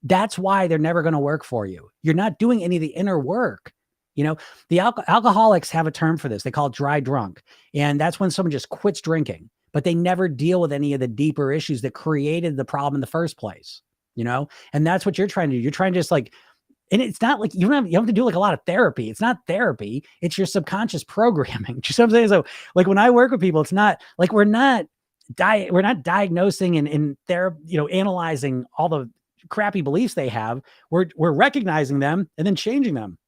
That's why they're never going to work for you. You're not doing any of the inner work. You know, the alcoholics have a term for this. They call it dry drunk. And that's when someone just quits drinking, but they never deal with any of the deeper issues that created the problem in the first place, you know? And that's what you're trying to do. You're trying to just like, and it's not like you have to do like a lot of therapy. It's not therapy. It's your subconscious programming. You know what I'm saying? So like when I work with people, it's not like we're not diagnosing and analyzing all the crappy beliefs they have. We're recognizing them and then changing them.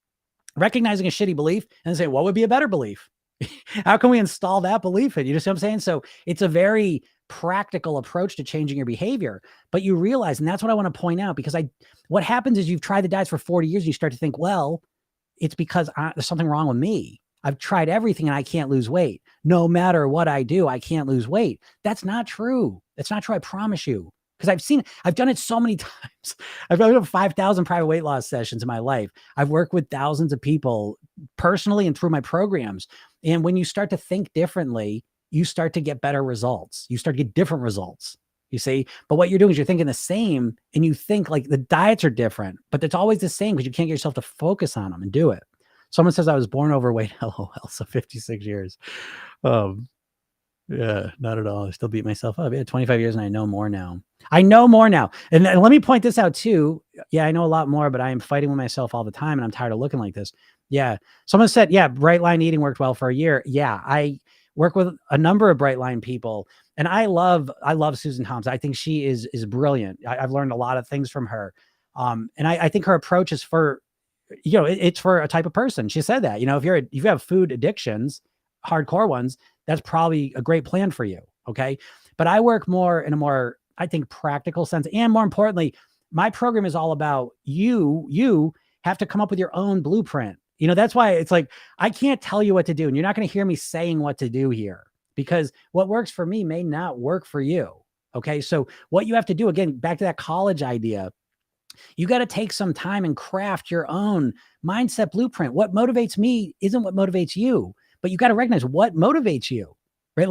Recognizing a shitty belief and say, what would be a better belief? How can we install that belief in? You know what I'm saying? So it's a very practical approach to changing your behavior, but you realize, and that's what I want to point out, because what happens is you've tried the diets for 40 years. And you start to think, well, it's because there's something wrong with me. I've tried everything and I can't lose weight. No matter what I do, I can't lose weight. That's not true. That's not true. I promise you. Because I've done it so many times. I've done 5,000 private weight loss sessions in my life. I've worked with thousands of people personally and through my programs. And when you start to think differently, you start to get better results. You start to get different results, you see? But what you're doing is you're thinking the same, and you think like the diets are different, but it's always the same because you can't get yourself to focus on them and do it. Someone says I was born overweight. LOL. So 56 years. Yeah, not at all. I still beat myself up. Yeah, 25 years and I know more now. And let me point this out too. Yeah, I know a lot more, but I am fighting with myself all the time and I'm tired of looking like this. Yeah. Someone said, yeah, bright line eating worked well for a year. Yeah. I work with a number of bright line people and I love Susan Thomas. I think she is brilliant. I've learned a lot of things from her. And I think her approach is for, it's for a type of person. She said that, if you have food addictions, hardcore ones, that's probably a great plan for you. Okay. But I work more in a more, I think, practical sense. And more importantly, my program is all about you have to come up with your own blueprint. That's why it's like, I can't tell you what to do. And you're not going to hear me saying what to do here because what works for me may not work for you. Okay. So what you have to do, again, back to that college idea, you got to take some time and craft your own mindset blueprint. What motivates me isn't what motivates you. But you got to recognize what motivates you, right?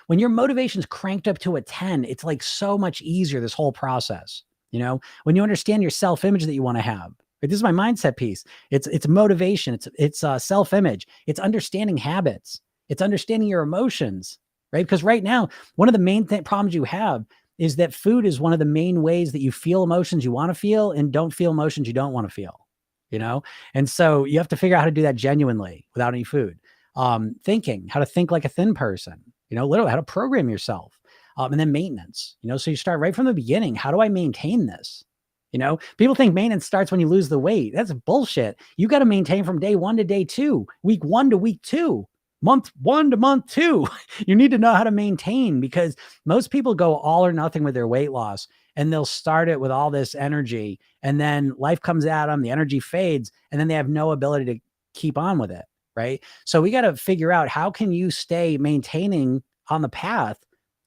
When your motivation's cranked up to a 10, it's like so much easier, this whole process, when you understand your self-image that you want to have. Right? This is my mindset piece. It's motivation. It's self-image. It's understanding habits. It's understanding your emotions, right? Because right now, one of the main problems you have is that food is one of the main ways that you feel emotions you want to feel and don't feel emotions you don't want to feel, And so you have to figure out how to do that genuinely without any food. Thinking, how to think like a thin person, literally how to program yourself, and then maintenance, so you start right from the beginning. How do I maintain this? People think maintenance starts when you lose the weight. That's bullshit. You got to maintain from day 1 to day 2, week 1 to week 2, month 1 to month 2. You need to know how to maintain because most people go all or nothing with their weight loss. and they'll start it with all this energy, and then life comes at them, the energy fades, and then they have no ability to keep on with it, right? So we got to figure out, how can you stay maintaining on the path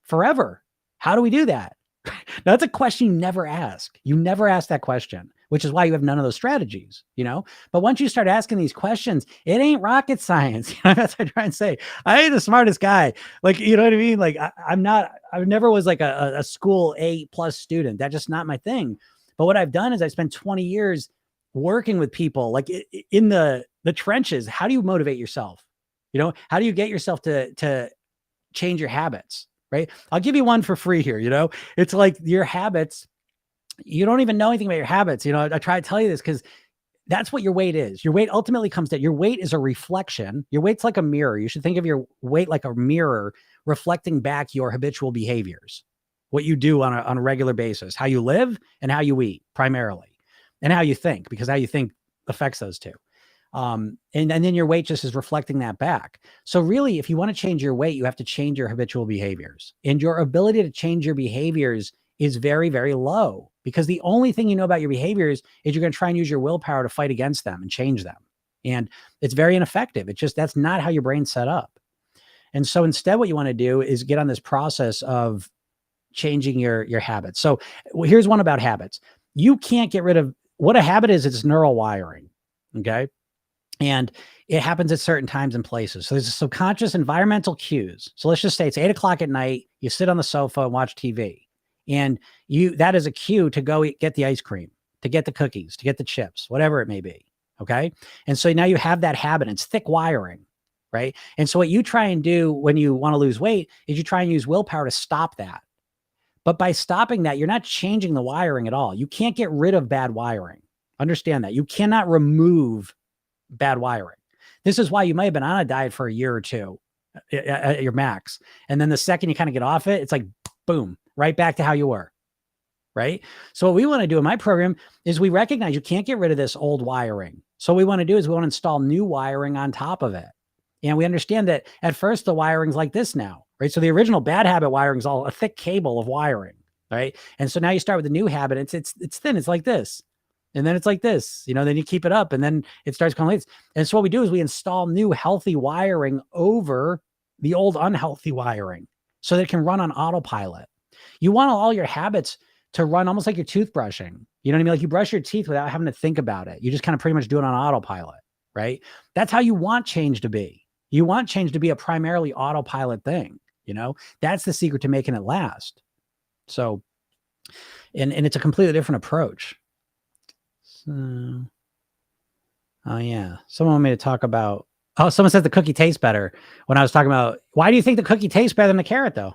forever? How do we do that? Now, that's a question you never ask. You never ask that question, which is why you have none of those strategies, But once you start asking these questions, it ain't rocket science. That's what I try and say. I ain't the smartest guy. Like, you know what I mean? Like, I never was like a school A+ student. That's just not my thing. But what I've done is I spent 20 years working with people, like in the trenches. How do you motivate yourself? How do you get yourself to change your habits? Right. I'll give you one for free here. It's like your habits. You don't even know anything about your habits. I try to tell you this because that's what your weight is. Your weight ultimately comes down. Your weight is a reflection. Your weight's like a mirror. You should think of your weight like a mirror reflecting back your habitual behaviors, what you do on a regular basis, how you live and how you eat primarily, and how you think, because how you think affects those two. And then your weight just is reflecting that back. So really, if you want to change your weight, you have to change your habitual behaviors, and your ability to change your behaviors is very, very low, because the only thing you know about your behaviors is you're going to try and use your willpower to fight against them and change them. And it's very ineffective. That's not how your brain's set up. And so instead, what you want to do is get on this process of changing your habits. So here's one about habits. You can't get rid of what a habit is. It's neural wiring. Okay. And it happens at certain times and places. So there's subconscious environmental cues. So let's just say it's 8 o'clock at night. You sit on the sofa and watch TV, and that is a cue to go get the ice cream, to get the cookies, to get the chips, whatever it may be. Okay. And so now you have that habit. It's thick wiring, right? And so what you try and do when you want to lose weight is you try and use willpower to stop that. But by stopping that, you're not changing the wiring at all. You can't get rid of bad wiring. Understand that. You cannot remove bad wiring. This is why you might have been on a diet for a year or two at your max. And then the second you kind of get off it, it's like, boom, right back to how you were. Right. So what we want to do in my program is we recognize you can't get rid of this old wiring. So what we want to do is we want to install new wiring on top of it. And we understand that at first the wiring's like this now, right? So the original bad habit wiring is all a thick cable of wiring, right? And so now you start with the new habit. It's thin. It's like this. And then it's like this, then you keep it up, and then it starts going like this. And so what we do is we install new healthy wiring over the old unhealthy wiring so that it can run on autopilot. You want all your habits to run almost like you're toothbrushing. You know what I mean? Like you brush your teeth without having to think about it. You just kind of pretty much do it on autopilot, right? That's how you want change to be. You want change to be a primarily autopilot thing. That's the secret to making it last. So, and it's a completely different approach. Oh yeah. Someone wanted me to talk about, someone said the cookie tastes better when I was talking about, why do you think the cookie tastes better than the carrot though?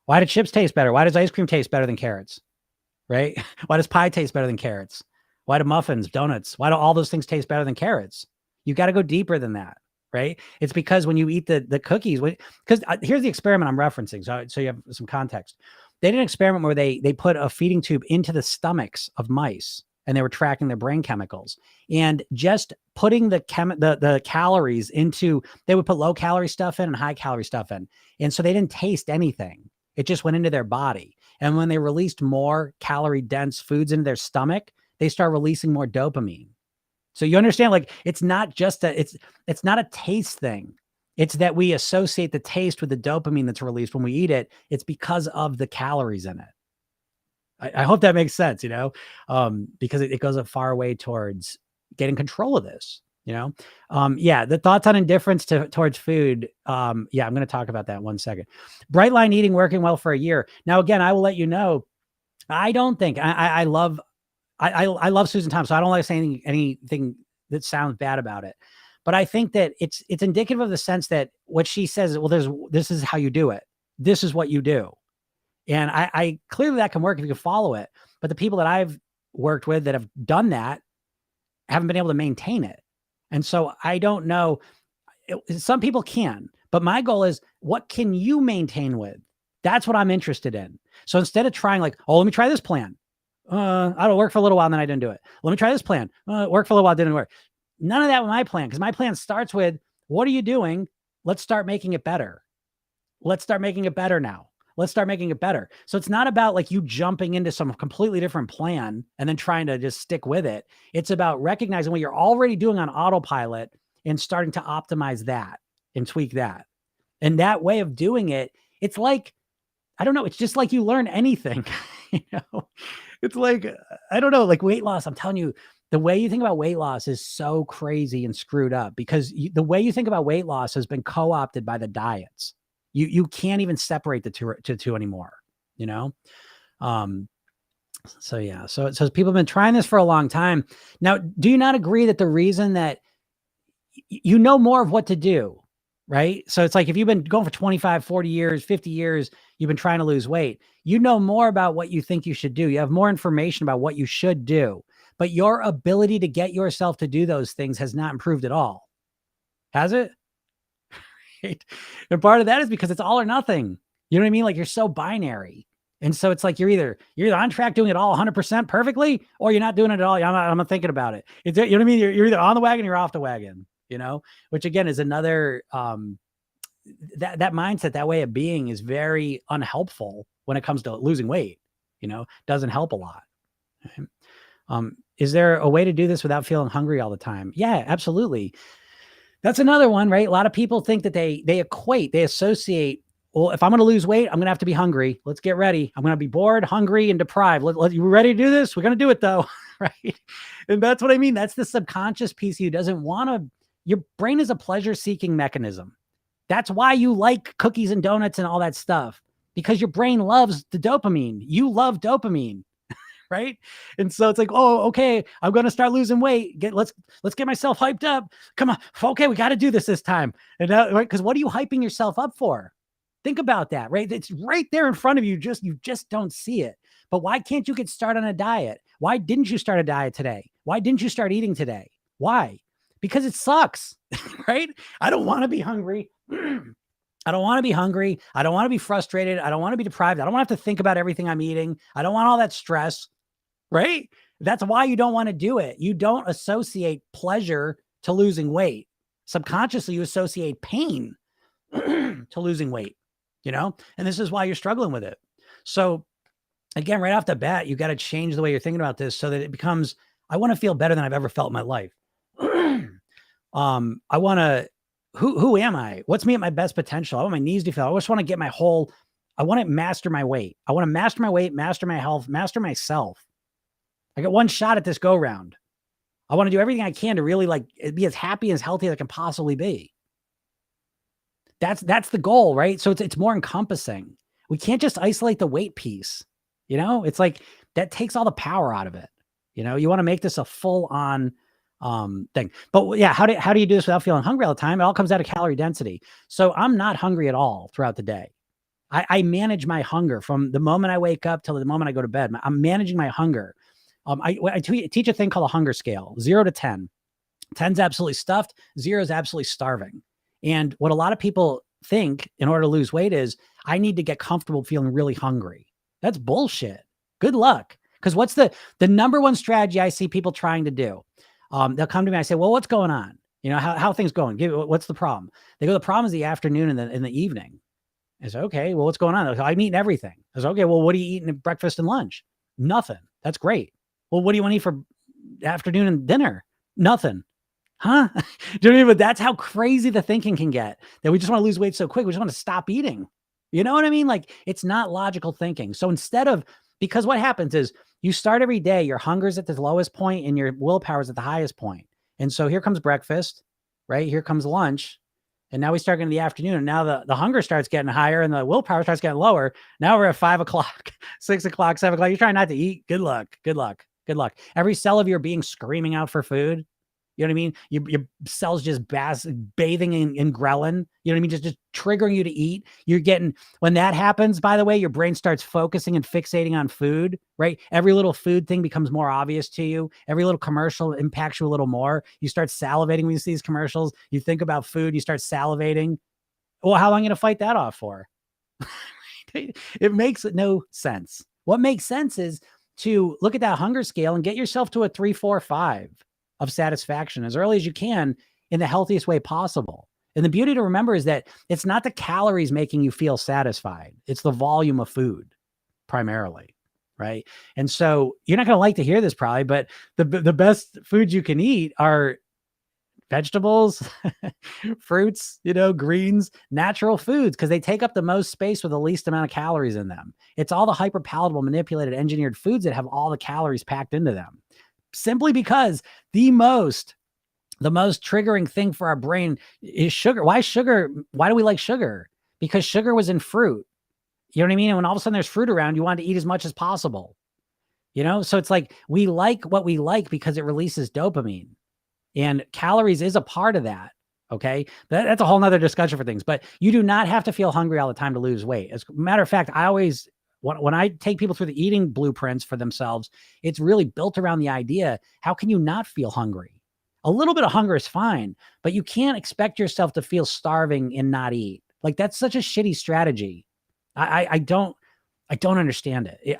Why do chips taste better? Why does ice cream taste better than carrots? Right? Why does pie taste better than carrots? Why do muffins, donuts, why do all those things taste better than carrots? You got to go deeper than that. Right? It's because when you eat the cookies, because here's the experiment I'm referencing. So you have some context. They did an experiment where they put a feeding tube into the stomachs of mice, and they were tracking their brain chemicals, and just putting the calories into, they would put low calorie stuff in and high calorie stuff in. And so they didn't taste anything. It just went into their body. And when they released more calorie dense foods into their stomach, they start releasing more dopamine. So you understand, like, it's not just it's not a taste thing. It's that we associate the taste with the dopamine that's released when we eat it. It's because of the calories in it. I hope that makes sense, because it goes a far way towards getting control of this, Yeah, the thoughts on indifference towards food. Yeah, I'm going to talk about that in 1 second. Bright line eating working well for a year. Now, again, I will let you know, I don't think I love Susan Thompson. So I don't like saying anything that sounds bad about it. But I think that it's indicative of the sense that what she says, well, this is how you do it. This is what you do. And I clearly that can work if you can follow it. But the people that I've worked with that have done that haven't been able to maintain it. And so I don't know. Some people can, but my goal is, what can you maintain with? That's what I'm interested in. So instead of trying like, let me try this plan. It'll work for a little while and then I didn't do it. Let me try this plan. Work for a little while, didn't work. None of that with my plan, because my plan starts with, what are you doing? Let's start making it better. Let's start making it better now. Let's start making it better. So it's not about like you jumping into some completely different plan and then trying to just stick with it. It's about recognizing what you're already doing on autopilot and starting to optimize that and tweak that. And that way of doing it, it's like, I don't know, it's just like you learn anything. You know, it's like, I don't know, like weight loss. I'm telling you, the way you think about weight loss is so crazy and screwed up because the way you think about weight loss has been co-opted by the diets. You can't even separate the two anymore, you know? So yeah, so people have been trying this for a long time. Now, do you not agree that the reason that you know more of what to do, right? So it's like if you've been going for 25, 40 years, 50 years, you've been trying to lose weight, you know more about what you think you should do. You have more information about what you should do, but your ability to get yourself to do those things has not improved at all. Has it? Right? And part of that is because it's all or nothing. You know what I mean? Like you're so binary. And so it's like you're either on track doing it all 100% perfectly, or you're not doing it at all. I'm not thinking about it. You know what I mean? You're either on the wagon or you're off the wagon, you know, which again is another, that mindset, that way of being is very unhelpful when it comes to losing weight, you know, doesn't help a lot. Is there a way to do this without feeling hungry all the time? Yeah, absolutely. That's another one, right? A lot of people think that they associate, well, if I'm going to lose weight, I'm going to have to be hungry. Let's get ready. I'm going to be bored, hungry, and deprived. You ready to do this? We're going to do it though. Right. And that's what I mean. That's the subconscious piece of you doesn't want to, your brain is a pleasure seeking mechanism. That's why you like cookies and donuts and all that stuff, because your brain loves the dopamine. You love dopamine. Right. And so it's like, oh, okay, I'm going to start losing weight. Let's get myself hyped up. Come on. Okay. We got to do this time. And right. Cause what are you hyping yourself up for? Think about that, right? It's right there in front of you. You just don't see it. But why can't you get started on a diet? Why didn't you start a diet today? Why didn't you start eating today? Why? Because it sucks, right? I don't want to be hungry. I don't want to be hungry. I don't want to be frustrated. I don't want to be deprived. I don't want to have to think about everything I'm eating. I don't want all that stress. Right? That's why you don't want to do it. You don't associate pleasure to losing weight. Subconsciously, you associate pain to losing weight, you know? And this is why you're struggling with it. So again, right off the bat, you got to change the way you're thinking about this so that it becomes, I want to feel better than I've ever felt in my life. I want to, who am I? What's me at my best potential? I want my knees to feel. I just want to get I want to master my weight. I want to master my weight, master my health, master myself. I got one shot at this go round. I want to do everything I can to really like be as happy and as healthy as I can possibly be. That's the goal, right? So it's more encompassing. We can't just isolate the weight piece. You know, it's like that takes all the power out of it. You know, you want to make this a full on thing. But yeah, how do you do this without feeling hungry all the time? It all comes out of calorie density. So I'm not hungry at all throughout the day. I manage my hunger from the moment I wake up till the moment I go to bed. I'm managing my hunger. I teach a thing called a hunger scale, 0 to 10. 10's absolutely stuffed. 0 is absolutely starving. And what a lot of people think in order to lose weight is I need to get comfortable feeling really hungry. That's bullshit. Good luck. Because what's the number one strategy I see people trying to do? They'll come to me. I say, well, what's going on? You know, how are things going? What's the problem? They go, the problem is the afternoon and in the evening. I say, okay, well, what's going on? Like, I'm eating everything. I say, okay, well, what are you eating at breakfast and lunch? Nothing. That's great. Well, what do you want to eat for afternoon and dinner? Nothing. Huh? Do you know what I mean? But that's how crazy the thinking can get, that we just want to lose weight so quick. We just want to stop eating. You know what I mean? Like it's not logical thinking. So because what happens is you start every day, your hunger's at the lowest point and your willpower's at the highest point. And so here comes breakfast, right? Here comes lunch. And now we start in the afternoon. And now the hunger starts getting higher and the willpower starts getting lower. Now we're at 5 o'clock, 6 o'clock, 7 o'clock. You're trying not to eat. Good luck. Good luck. Good luck. Every cell of your being screaming out for food. You know what I mean? Your cells just bathing in ghrelin. You know what I mean? Just triggering you to eat. When that happens, by the way, your brain starts focusing and fixating on food, right? Every little food thing becomes more obvious to you. Every little commercial impacts you a little more. You start salivating when you see these commercials. You think about food, you start salivating. Well, how long are you going to fight that off for? It makes no sense. What makes sense is to look at that hunger scale and get yourself to a 3, 4, 5 of satisfaction as early as you can in the healthiest way possible. And the beauty to remember is that it's not the calories making you feel satisfied. It's the volume of food primarily. Right. And so you're not going to like to hear this probably, but the best foods you can eat are vegetables, fruits, greens, natural foods, because they take up the most space with the least amount of calories in them. It's all the hyper palatable, manipulated, engineered foods that have all the calories packed into them. Simply because the most triggering thing for our brain is sugar. Why sugar? Why do we like sugar? Because sugar was in fruit. You know what I mean? And when all of a sudden there's fruit around, you want to eat as much as possible. So it's like we like what we like because it releases dopamine. And calories is a part of that. Okay. That's a whole nother discussion for things, but you do not have to feel hungry all the time to lose weight. As a matter of fact, I always, when I take people through the eating blueprints for themselves, it's really built around the idea, how can you not feel hungry? A little bit of hunger is fine, but you can't expect yourself to feel starving and not eat. Like that's such a shitty strategy. I don't understand it.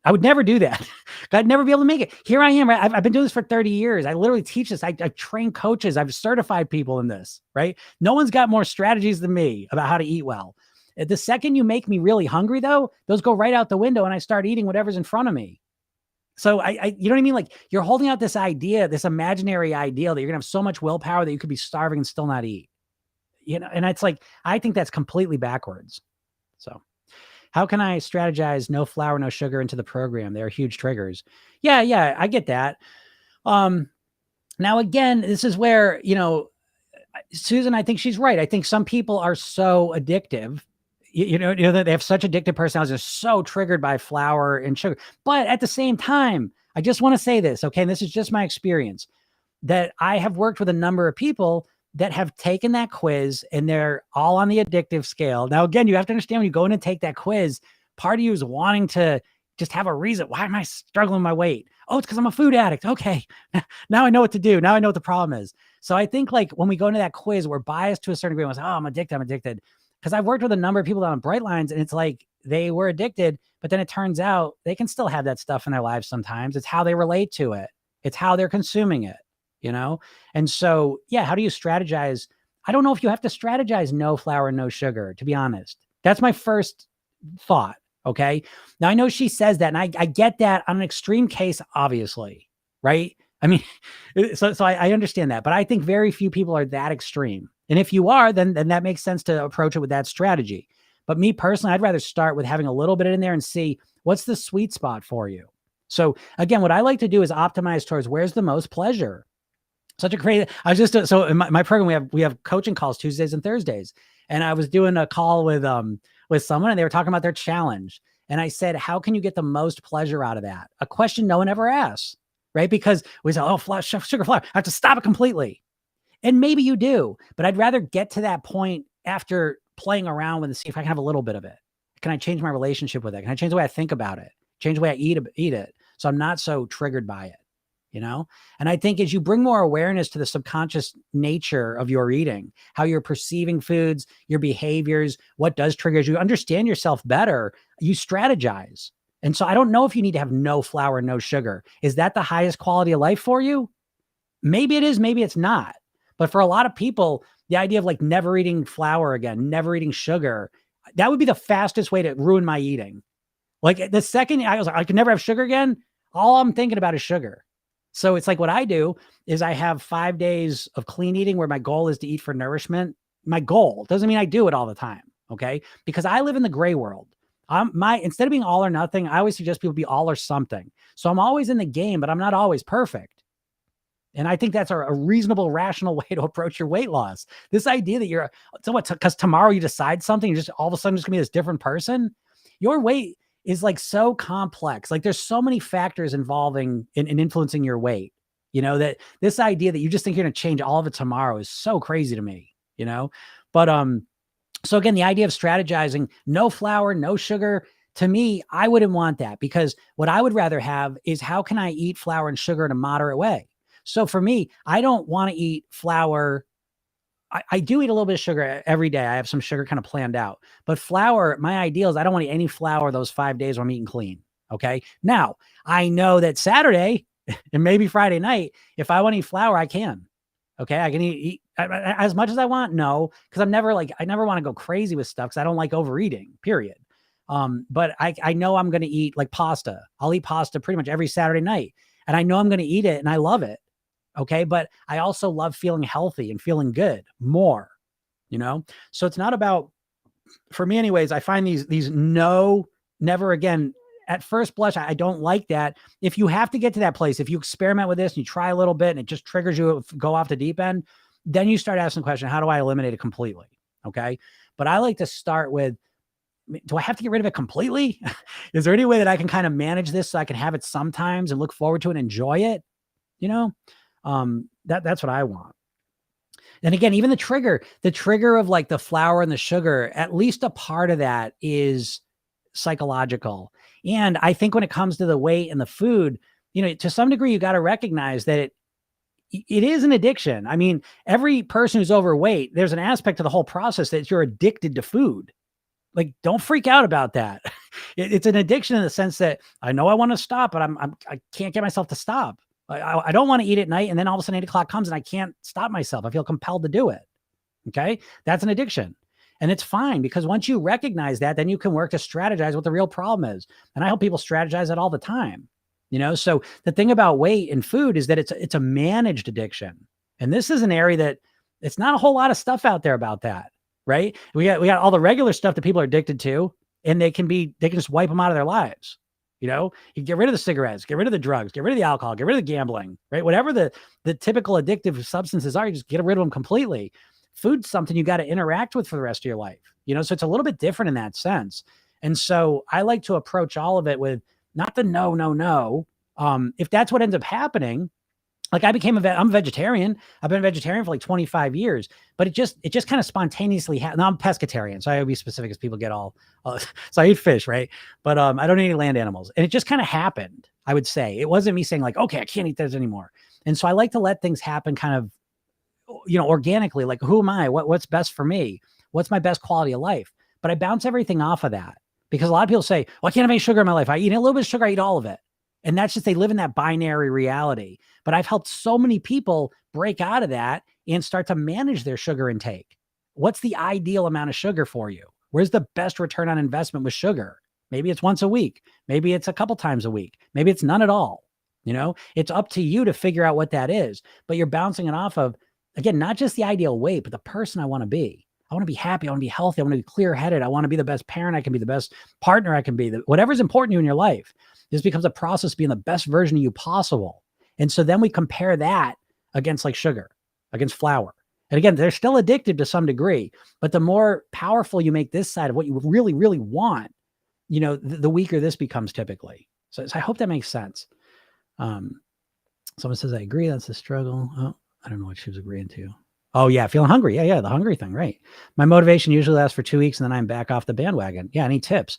I would never do that. I'd never be able to make it. Here I am. Right? I've been doing this for 30 years. I literally teach this. I've trained coaches. I've certified people in this, right? No one's got more strategies than me about how to eat well. The second you make me really hungry, though, those go right out the window and I start eating whatever's in front of me. So you know what I mean? Like you're holding out this idea, this imaginary ideal that you're gonna have so much willpower that you could be starving and still not eat. And it's like, I think that's completely backwards. So how can I strategize no flour, no sugar into the program? They're huge triggers. Yeah, I get that. Now again, this is where, Susan, I think she's right. I think some people are so addictive, that they have such addictive personalities, they're so triggered by flour and sugar. But at the same time, I just want to say this, okay? And this is just my experience, that I have worked with a number of people that have taken that quiz and they're all on the addictive scale. Now, again, you have to understand when you go in and take that quiz, part of you is wanting to just have a reason. Why am I struggling with my weight? Oh, it's because I'm a food addict. Okay. Now I know what to do. Now I know what the problem is. So I think like when we go into that quiz, we're biased to a certain degree. Oh, I'm addicted. Because I've worked with a number of people on Bright Lines and it's like they were addicted, but then it turns out they can still have that stuff in their lives sometimes. It's how they relate to it. It's how they're consuming it. And so, yeah, how do you strategize? I don't know if you have to strategize no flour, no sugar, to be honest. That's my first thought. Okay. Now I know she says that, and I get that on an extreme case, obviously, right? I mean, so I understand that, but I think very few people are that extreme. And if you are, then that makes sense to approach it with that strategy. But me personally, I'd rather start with having a little bit in there and see what's the sweet spot for you. So again, what I like to do is optimize towards where's the most pleasure. Such a great, I was just, so in my program, we have coaching calls Tuesdays and Thursdays. And I was doing a call with someone and they were talking about their challenge. And I said, how can you get the most pleasure out of that? A question no one ever asks, right? Because we say, oh, sugar, flour, I have to stop it completely. And maybe you do, but I'd rather get to that point after playing around with and see if I can have a little bit of it. Can I change my relationship with it? Can I change the way I think about it? Change the way I eat it? So I'm not so triggered by it. And I think as you bring more awareness to the subconscious nature of your eating, how you're perceiving foods, your behaviors, what does trigger you, understand yourself better, you strategize. And so I don't know if you need to have no flour, no sugar. Is that the highest quality of life for you? Maybe it is, maybe it's not. But for a lot of people, the idea of like never eating flour again, never eating sugar, that would be the fastest way to ruin my eating. Like the second I was like, I could never have sugar again, all I'm thinking about is sugar. So it's like what I do is I have 5 days of clean eating where my goal is to eat for nourishment. My goal doesn't mean I do it all the time. Okay. Because I live in the gray world. Instead of being all or nothing, I always suggest people be all or something. So I'm always in the game, but I'm not always perfect. And I think that's a reasonable, rational way to approach your weight loss. This idea that because tomorrow you decide something, you're just all of a sudden just gonna be this different person. Your weight is like so complex. Like there's so many factors involving in influencing your weight, that this idea that you just think you're going to change all of it tomorrow is so crazy to me, but, so again, the idea of strategizing, no flour, no sugar, to me, I wouldn't want that because what I would rather have is how can I eat flour and sugar in a moderate way? So for me, I don't want to eat flour. I do eat a little bit of sugar every day. I have some sugar kind of planned out, but flour, my ideal is I don't want to eat any flour those 5 days when I'm eating clean. Okay. Now I know that Saturday and maybe Friday night, if I want to eat flour, I can. Okay. I can eat as much as I want. No, because I'm never like, I never want to go crazy with stuff because I don't like overeating, period. But I know I'm going to eat like pasta. I'll eat pasta pretty much every Saturday night. And I know I'm going to eat it and I love it. Okay. But I also love feeling healthy and feeling good more, you know? So it's not about, for me anyways, I find these no, never again. At first blush, I don't like that. If you have to get to that place, if you experiment with this and you try a little bit and it just triggers you, go off the deep end, then you start asking the question, how do I eliminate it completely? Okay. But I like to start with, do I have to get rid of it completely? Is there any way that I can kind of manage this so I can have it sometimes and look forward to it and enjoy it? You know, that's what I want. And again, even the trigger of like the flour and the sugar, at least a part of that is psychological. And I think when it comes to the weight and the food, you know, to some degree, you got to recognize that it is an addiction. I mean, every person who's overweight, there's an aspect of the whole process that you're addicted to food. Like, don't freak out about that. It's an addiction in the sense that I know I want to stop, but I can't get myself to stop. I don't want to eat at night. And then all of a sudden 8 o'clock comes and I can't stop myself. I feel compelled to do it. Okay. That's an addiction. And it's fine because once you recognize that, then you can work to strategize what the real problem is. And I help people strategize that all the time. You know, so the thing about weight and food is that it's a managed addiction. And this is an area that it's not a whole lot of stuff out there about that. Right. We got all the regular stuff that people are addicted to, and they can just wipe them out of their lives. You know, you get rid of the cigarettes, get rid of the drugs, get rid of the alcohol, get rid of the gambling, right? Whatever the typical addictive substances are, you just get rid of them completely. Food's something you got to interact with for the rest of your life, you know? So it's a little bit different in that sense. And so I like to approach all of it with not the no. If that's what ends up happening, like I'm a vegetarian. I've been a vegetarian for like 25 years, but it just kind of spontaneously happened. Now I'm pescatarian, so I gotta be specific as people get all, so I eat fish, right? But I don't eat any land animals. And it just kind of happened, I would say. It wasn't me saying like, okay, I can't eat those anymore. And so I like to let things happen kind of, you know, organically, like who am I? What's best for me? What's my best quality of life? But I bounce everything off of that because a lot of people say, well, I can't have any sugar in my life. I eat a little bit of sugar, I eat all of it. And that's just, they live in that binary reality. But I've helped so many people break out of that and start to manage their sugar intake. What's the ideal amount of sugar for you? Where's the best return on investment with sugar? Maybe it's once a week. Maybe it's a couple times a week. Maybe it's none at all. You know, it's up to you to figure out what that is. But you're bouncing it off of, again, not just the ideal weight, but the person I want to be. I want to be happy. I want to be healthy. I want to be clear-headed. I want to be the best parent I can be, the best partner I can be, whatever's important to you in your life. This becomes a process of being the best version of you possible. And so then we compare that against like sugar, against flour. And again, they're still addicted to some degree, but the more powerful you make this side of what you really, really want, you know, the weaker this becomes typically. So I hope that makes sense. Someone says, I agree. That's a struggle. Oh, I don't know what she was agreeing to. Oh yeah. Feeling hungry. Yeah. The hungry thing. Right. My motivation usually lasts for 2 weeks and then I'm back off the bandwagon. Yeah. Any tips?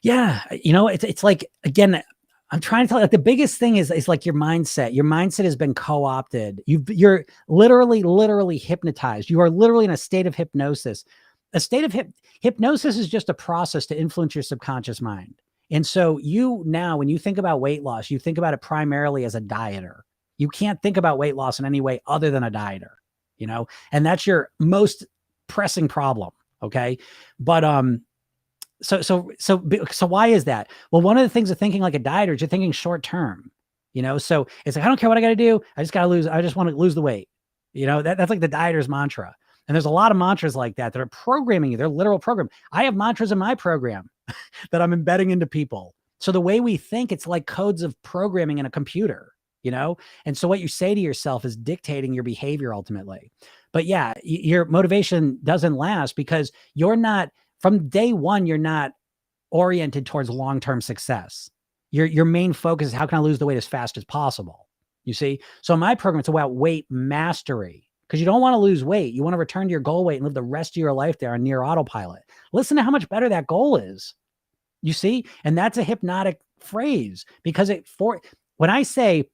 Yeah. You know, it's like, again, I'm trying to tell you, like, the biggest thing is like your mindset. Your mindset has been co-opted. You're literally hypnotized. You are literally in a state of hypnosis. A state of hypnosis is just a process to influence your subconscious mind. And so you now, when you think about weight loss, you think about it primarily as a dieter. You can't think about weight loss in any way other than a dieter, you know, and that's your most pressing problem. Okay. But, so why is that? Well, one of the things of thinking like a dieter is you're thinking short term, you know? So it's like, I don't care what I got to do. I just want to lose the weight. You know, that's like the dieter's mantra. And there's a lot of mantras like that are programming you. They're literal program. I have mantras in my program that I'm embedding into people. So the way we think, it's like codes of programming in a computer, you know? And so what you say to yourself is dictating your behavior ultimately. But yeah, your motivation doesn't last because you're not, from day one, you're not oriented towards long-term success. Your main focus is how can I lose the weight as fast as possible? You see? So in my program, it's about weight mastery because you don't want to lose weight. You want to return to your goal weight and live the rest of your life there on near autopilot. Listen to how much better that goal is. You see? And that's a hypnotic phrase because when I say,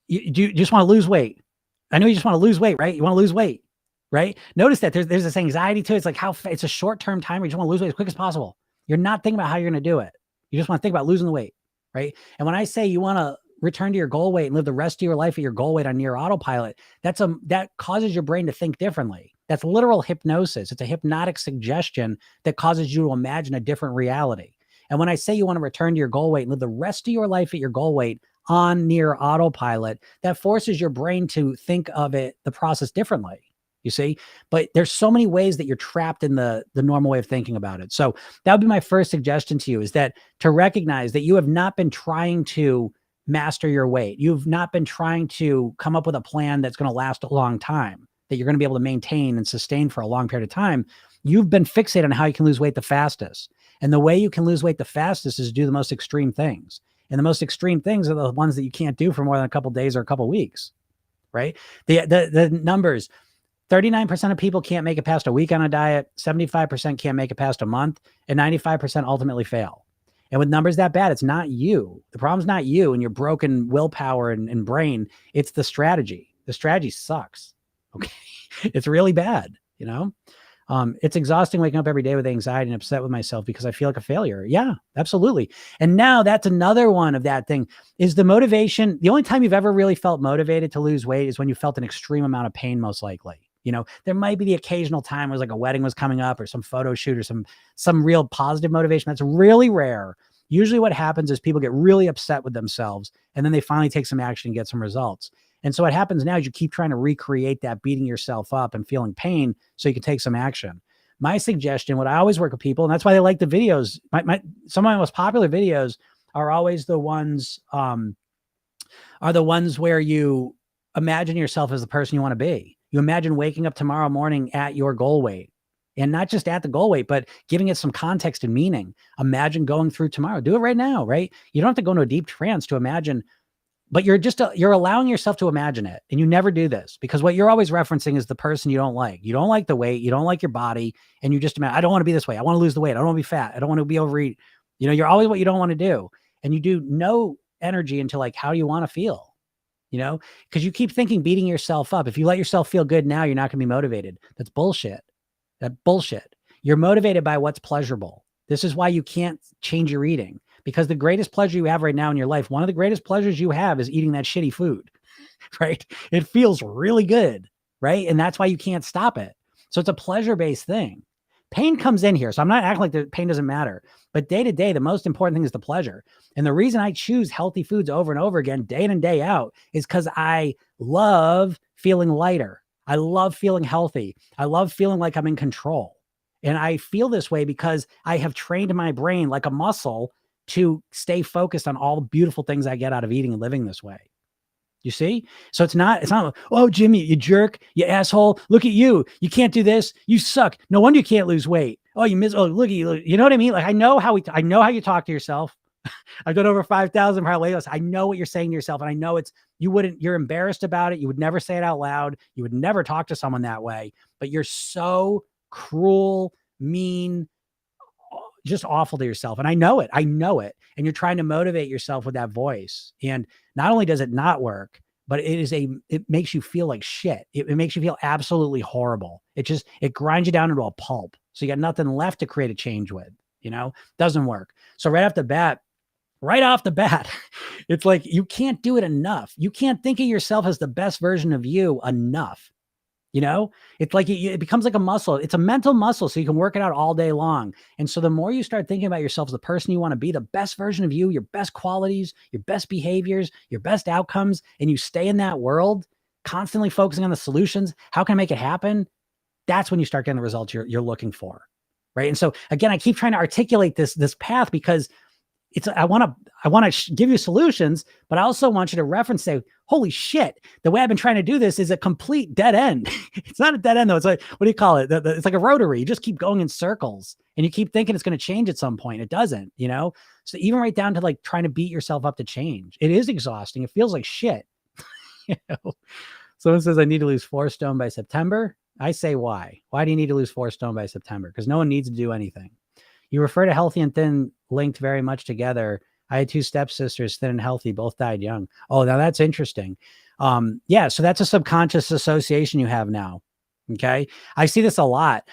you just want to lose weight. I know you just want to lose weight, right? You want to lose weight. Right? Notice that there's this anxiety too. It's like it's a short-term time where you just want to lose weight as quick as possible. You're not thinking about how you're going to do it. You just want to think about losing the weight. Right? And when I say you want to return to your goal weight and live the rest of your life at your goal weight on near autopilot, that causes your brain to think differently. That's literal hypnosis. It's a hypnotic suggestion that causes you to imagine a different reality. And when I say you want to return to your goal weight and live the rest of your life at your goal weight on near autopilot, that forces your brain to think of the process differently. You see, but there's so many ways that you're trapped in the normal way of thinking about it. So that would be my first suggestion to you, is that to recognize that you have not been trying to master your weight. You've not been trying to come up with a plan that's going to last a long time, that you're going to be able to maintain and sustain for a long period of time. You've been fixated on how you can lose weight the fastest. And the way you can lose weight the fastest is to do the most extreme things. And the most extreme things are the ones that you can't do for more than a couple of days or a couple of weeks, right? The numbers, 39% of people can't make it past a week on a diet, 75% can't make it past a month, and 95% ultimately fail. And with numbers that bad, it's not you. The problem's not you and your broken willpower and brain. It's the strategy. The strategy sucks. Okay. It's really bad, you know? It's exhausting waking up every day with anxiety and upset with myself because I feel like a failure. Yeah, absolutely. And now that's another one of that thing, is the motivation. The only time you've ever really felt motivated to lose weight is when you felt an extreme amount of pain, most likely. You know, there might be the occasional time where like a wedding was coming up or some photo shoot or some real positive motivation. That's really rare. Usually what happens is people get really upset with themselves and then they finally take some action and get some results. And so what happens now is you keep trying to recreate that beating yourself up and feeling pain so you can take some action. My suggestion, what I always work with people, and that's why they like the videos, some of my most popular videos are always the ones where you imagine yourself as the person you want to be. You imagine waking up tomorrow morning at your goal weight, and not just at the goal weight, but giving it some context and meaning. Imagine going through tomorrow. Do it right now, right? You don't have to go into a deep trance to imagine, but you're allowing yourself to imagine it. And you never do this because what you're always referencing is the person you don't like. You don't like the weight. You don't like your body. And you just imagine, I don't want to be this way. I want to lose the weight. I don't want to be fat. I don't want to be overeat. You know, you're always what you don't want to do. And you do no energy into like, how do you want to feel? You know, because you keep thinking beating yourself up. If you let yourself feel good now, you're not going to be motivated. That's bullshit. That bullshit. You're motivated by what's pleasurable. This is why you can't change your eating, because the greatest pleasure you have right now in your life, one of the greatest pleasures you have is eating that shitty food, right? It feels really good, right? And that's why you can't stop it. So it's a pleasure-based thing. Pain comes in here. So I'm not acting like the pain doesn't matter, but day to day, the most important thing is the pleasure. And the reason I choose healthy foods over and over again, day in and day out, is because I love feeling lighter. I love feeling healthy. I love feeling like I'm in control. And I feel this way because I have trained my brain like a muscle to stay focused on all the beautiful things I get out of eating and living this way. You see? So it's not, oh, Jimmy, you jerk, you asshole. Look at you. You can't do this. You suck. No wonder you can't lose weight. Oh, oh, look at you. You know what I mean? Like, I know how you talk to yourself. I've done over 5,000 paralelos. I know what you're saying to yourself. And I know you're embarrassed about it. You would never say it out loud. You would never talk to someone that way, but you're so cruel, mean, just awful to yourself. And I know it. And you're trying to motivate yourself with that voice. And not only does it not work, but it makes you feel like shit. It makes you feel absolutely horrible. It grinds you down into a pulp. So you got nothing left to create a change with, doesn't work. So right off the bat, it's like, you can't do it enough. You can't think of yourself as the best version of you enough. It's like it becomes like a muscle. It's a mental muscle, so you can work it out all day long. And so the more you start thinking about yourself as the person you want to be, the best version of you, your best qualities, your best behaviors, your best outcomes, and you stay in that world, constantly focusing on the solutions, how can I make it happen? That's when you start getting the results you're looking for, right? And so again, I keep trying to articulate this path because I want to give you solutions, but I also want you to reference, say, holy shit, the way I've been trying to do this is a complete dead end. It's not a dead end though. It's like, what do you call it? It's like a rotary. You just keep going in circles and you keep thinking it's going to change at some point. It doesn't, So even right down to like trying to beat yourself up to change. It is exhausting. It feels like shit. Someone says I need to lose 4 stone by September. I say, why? Why do you need to lose 4 stone by September? Because no one needs to do anything. You refer to healthy and thin linked very much together. I had 2 stepsisters, thin and healthy, both died young. Oh, now that's interesting. Yeah, so that's a subconscious association you have now. Okay. I see this a lot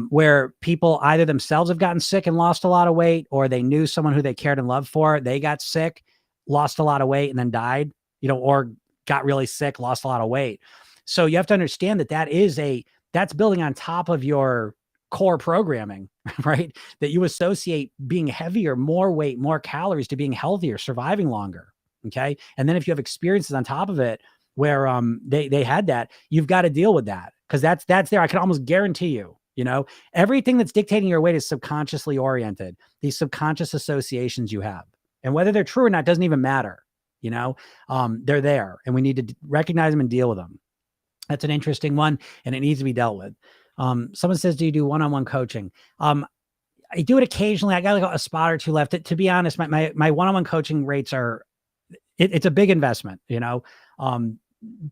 where people either themselves have gotten sick and lost a lot of weight, or they knew someone who they cared and loved for. They got sick. lost a lot of weight and then died, or got really sick, lost a lot of weight. So you have to understand that's building on top of your core programming, right? That you associate being heavier, more weight, more calories to being healthier, surviving longer. Okay. And then if you have experiences on top of it where they had that, you've got to deal with that, because that's there. I can almost guarantee you, everything that's dictating your weight is subconsciously oriented. These subconscious associations you have, and whether they're true or not doesn't even matter. They're there, and we need to recognize them and deal with them. That's an interesting one, and it needs to be dealt with. Someone says, do you do one-on-one coaching? I do it occasionally. I got like a spot or two left. To be honest, my one-on-one coaching rates are, it's a big investment,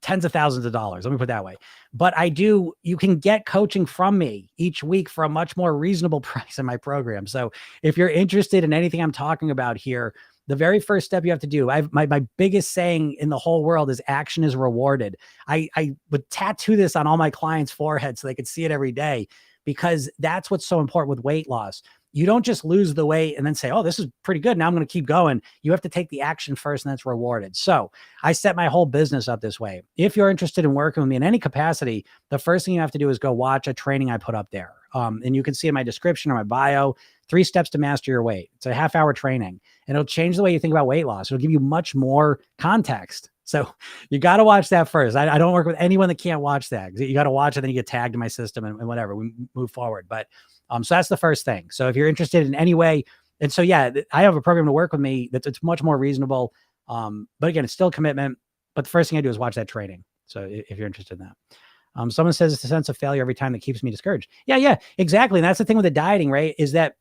tens of thousands of dollars. Let me put it that way. But you can get coaching from me each week for a much more reasonable price in my program. So if you're interested in anything I'm talking about here, the very first step you have to do, my biggest saying in the whole world is action is rewarded. I would tattoo this on all my clients' foreheads so they could see it every day, because that's what's so important with weight loss. You don't just lose the weight and then say, oh, this is pretty good, now I'm going to keep going. You have to take the action first, and that's rewarded. So I set my whole business up this way. If you're interested in working with me in any capacity, the first thing you have to do is go watch a training I put up there. And you can see in my description or my bio, 3 steps to master your weight. It's a half-hour training, and it'll change the way you think about weight loss. It'll give you much more context. So you got to watch that first. I don't work with anyone that can't watch that. You got to watch it, then you get tagged in my system and whatever, we move forward. But so that's the first thing. So if you're interested in any way, and so, yeah, I have a program to work with me it's much more reasonable. But again, it's still a commitment. But the first thing I do is watch that training. So if you're interested in that. Someone says it's a sense of failure every time that keeps me discouraged. Yeah, exactly. And that's the thing with the dieting, right? Is that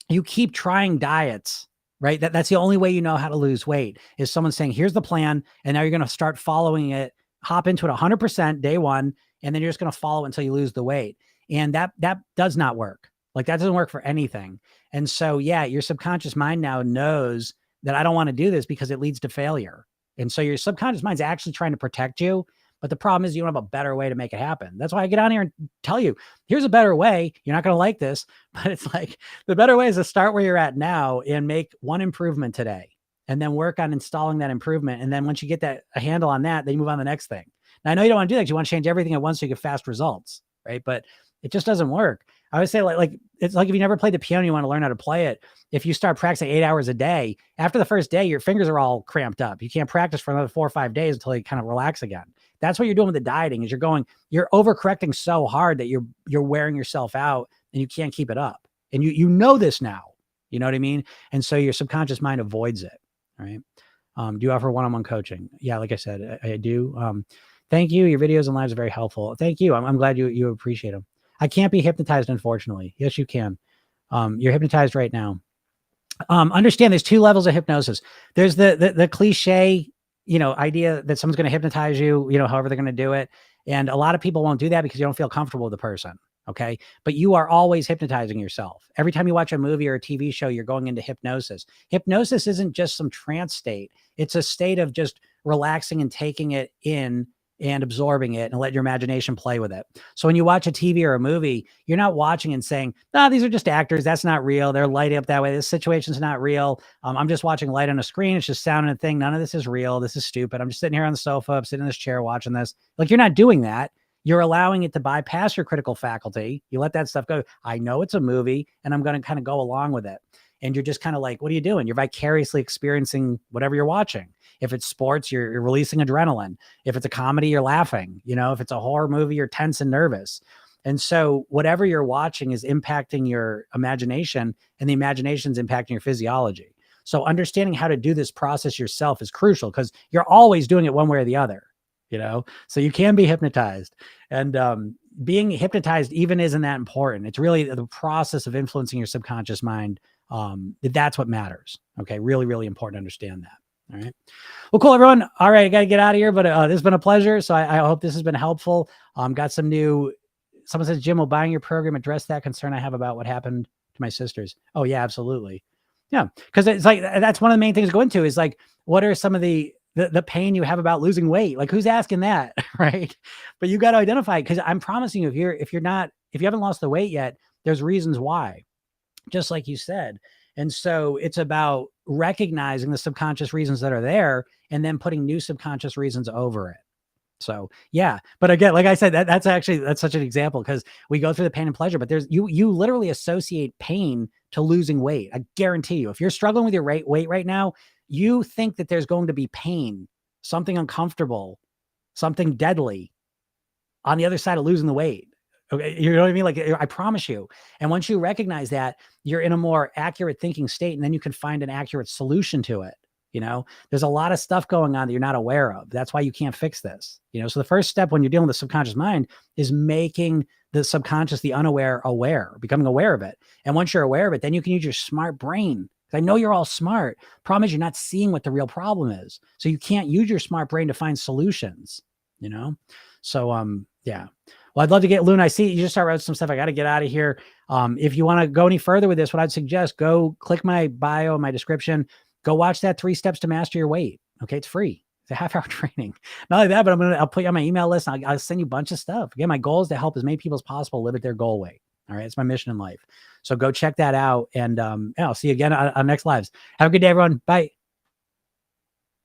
you keep trying diets, right? That's the only way you know how to lose weight, is someone saying, here's the plan, and now you're going to start following it, hop into it 100% day one, and then you're just going to follow it until you lose the weight. And that does not work. Like, that doesn't work for anything. And so, yeah, your subconscious mind now knows that I don't want to do this because it leads to failure. And so your subconscious mind's actually trying to protect you. But the problem is you don't have a better way to make it happen. That's why I get on here and tell you, here's a better way. You're not going to like this, but it's like, the better way is to start where you're at now and make one improvement today, and then work on installing that improvement. And then once you get a handle on that, then you move on to the next thing. Now, I know you don't want to do that, 'cause you want to change everything at once so you get fast results, right? But it just doesn't work. I always say, like it's like if you never played the piano, you want to learn how to play it. If you start practicing 8 hours a day, after the first day, your fingers are all cramped up. You can't practice for another 4 or 5 days until you kind of relax again. That's what you're doing with the dieting, is you're overcorrecting so hard that you're wearing yourself out and you can't keep it up. And you know this now, you know what I mean? And so your subconscious mind avoids it. All right. Do you offer one-on-one coaching? Yeah, like I said, I do. Thank you. Your videos and lives are very helpful. Thank you. I'm glad you appreciate them. I can't be hypnotized, unfortunately. Yes, you can. You're hypnotized right now. Understand there's 2 levels of hypnosis. There's the cliche, idea that someone's going to hypnotize you, however they're going to do it. And a lot of people won't do that because you don't feel comfortable with the person. Okay. But you are always hypnotizing yourself. Every time you watch a movie or a TV show, you're going into hypnosis. Hypnosis isn't just some trance state. It's a state of just relaxing and taking it in and absorbing it and let your imagination play with it. So when you watch a TV or a movie, you're not watching and saying, no, these are just actors. That's not real. They're lighting up that way. This situation's not real. I'm just watching light on a screen. It's just sound and a thing. None of this is real. This is stupid. I'm just sitting here on the sofa. I'm sitting in this chair watching this. Like, you're not doing that. You're allowing it to bypass your critical faculty. You let that stuff go. I know it's a movie and I'm going to kind of go along with it. And you're just kind of like, what are you doing? You're vicariously experiencing whatever you're watching. If it's sports, you're releasing adrenaline. If it's a comedy, you're laughing. If it's a horror movie, you're tense and nervous. And so whatever you're watching is impacting your imagination, and the imagination's impacting your physiology. So understanding how to do this process yourself is crucial, because you're always doing it one way or the other, so you can be hypnotized. And being hypnotized even isn't that important. It's really the process of influencing your subconscious mind. That's what matters. Okay. Really, really important to understand that. All right. Well, cool, everyone. All right. I got to get out of here, but this has been a pleasure. So I hope this has been helpful. Got some someone says, Jim, will buying your program address that concern I have about what happened to my sisters? Oh yeah, absolutely. Yeah. Cause it's like, that's one of the main things to go into is like, what are some of the pain you have about losing weight? Like, who's asking that? Right. But you got to identify it, because I'm promising you, if you haven't lost the weight yet, there's reasons why, just like you said. And so it's about recognizing the subconscious reasons that are there and then putting new subconscious reasons over it. So yeah, but again, like I said, that's such an example, because we go through the pain and pleasure, but you literally associate pain to losing weight. I guarantee you, if you're struggling with your weight right now, you think that there's going to be pain, something uncomfortable, something deadly on the other side of losing the weight. Okay. You know what I mean? Like, I promise you. And once you recognize that, you're in a more accurate thinking state, and then you can find an accurate solution to it. There's a lot of stuff going on that you're not aware of. That's why you can't fix this. So the first step when you're dealing with the subconscious mind is making the subconscious, the unaware, aware, becoming aware of it. And once you're aware of it, then you can use your smart brain. I know you're all smart. Problem is, you're not seeing what the real problem is. So you can't use your smart brain to find solutions, So, yeah. Well, I'd love to get Luna. I see you just started some stuff. I got to get out of here. If you want to go any further with this, what I'd suggest, go click my bio, my description, go watch that 3 Steps to Master Your Weight. Okay. It's free. It's a half-hour training. Not only that, but I'll put you on my email list. I'll send you a bunch of stuff. Again, my goal is to help as many people as possible live at their goal weight. All right. It's my mission in life. So go check that out. And I'll see you again on next lives. Have a good day, everyone. Bye.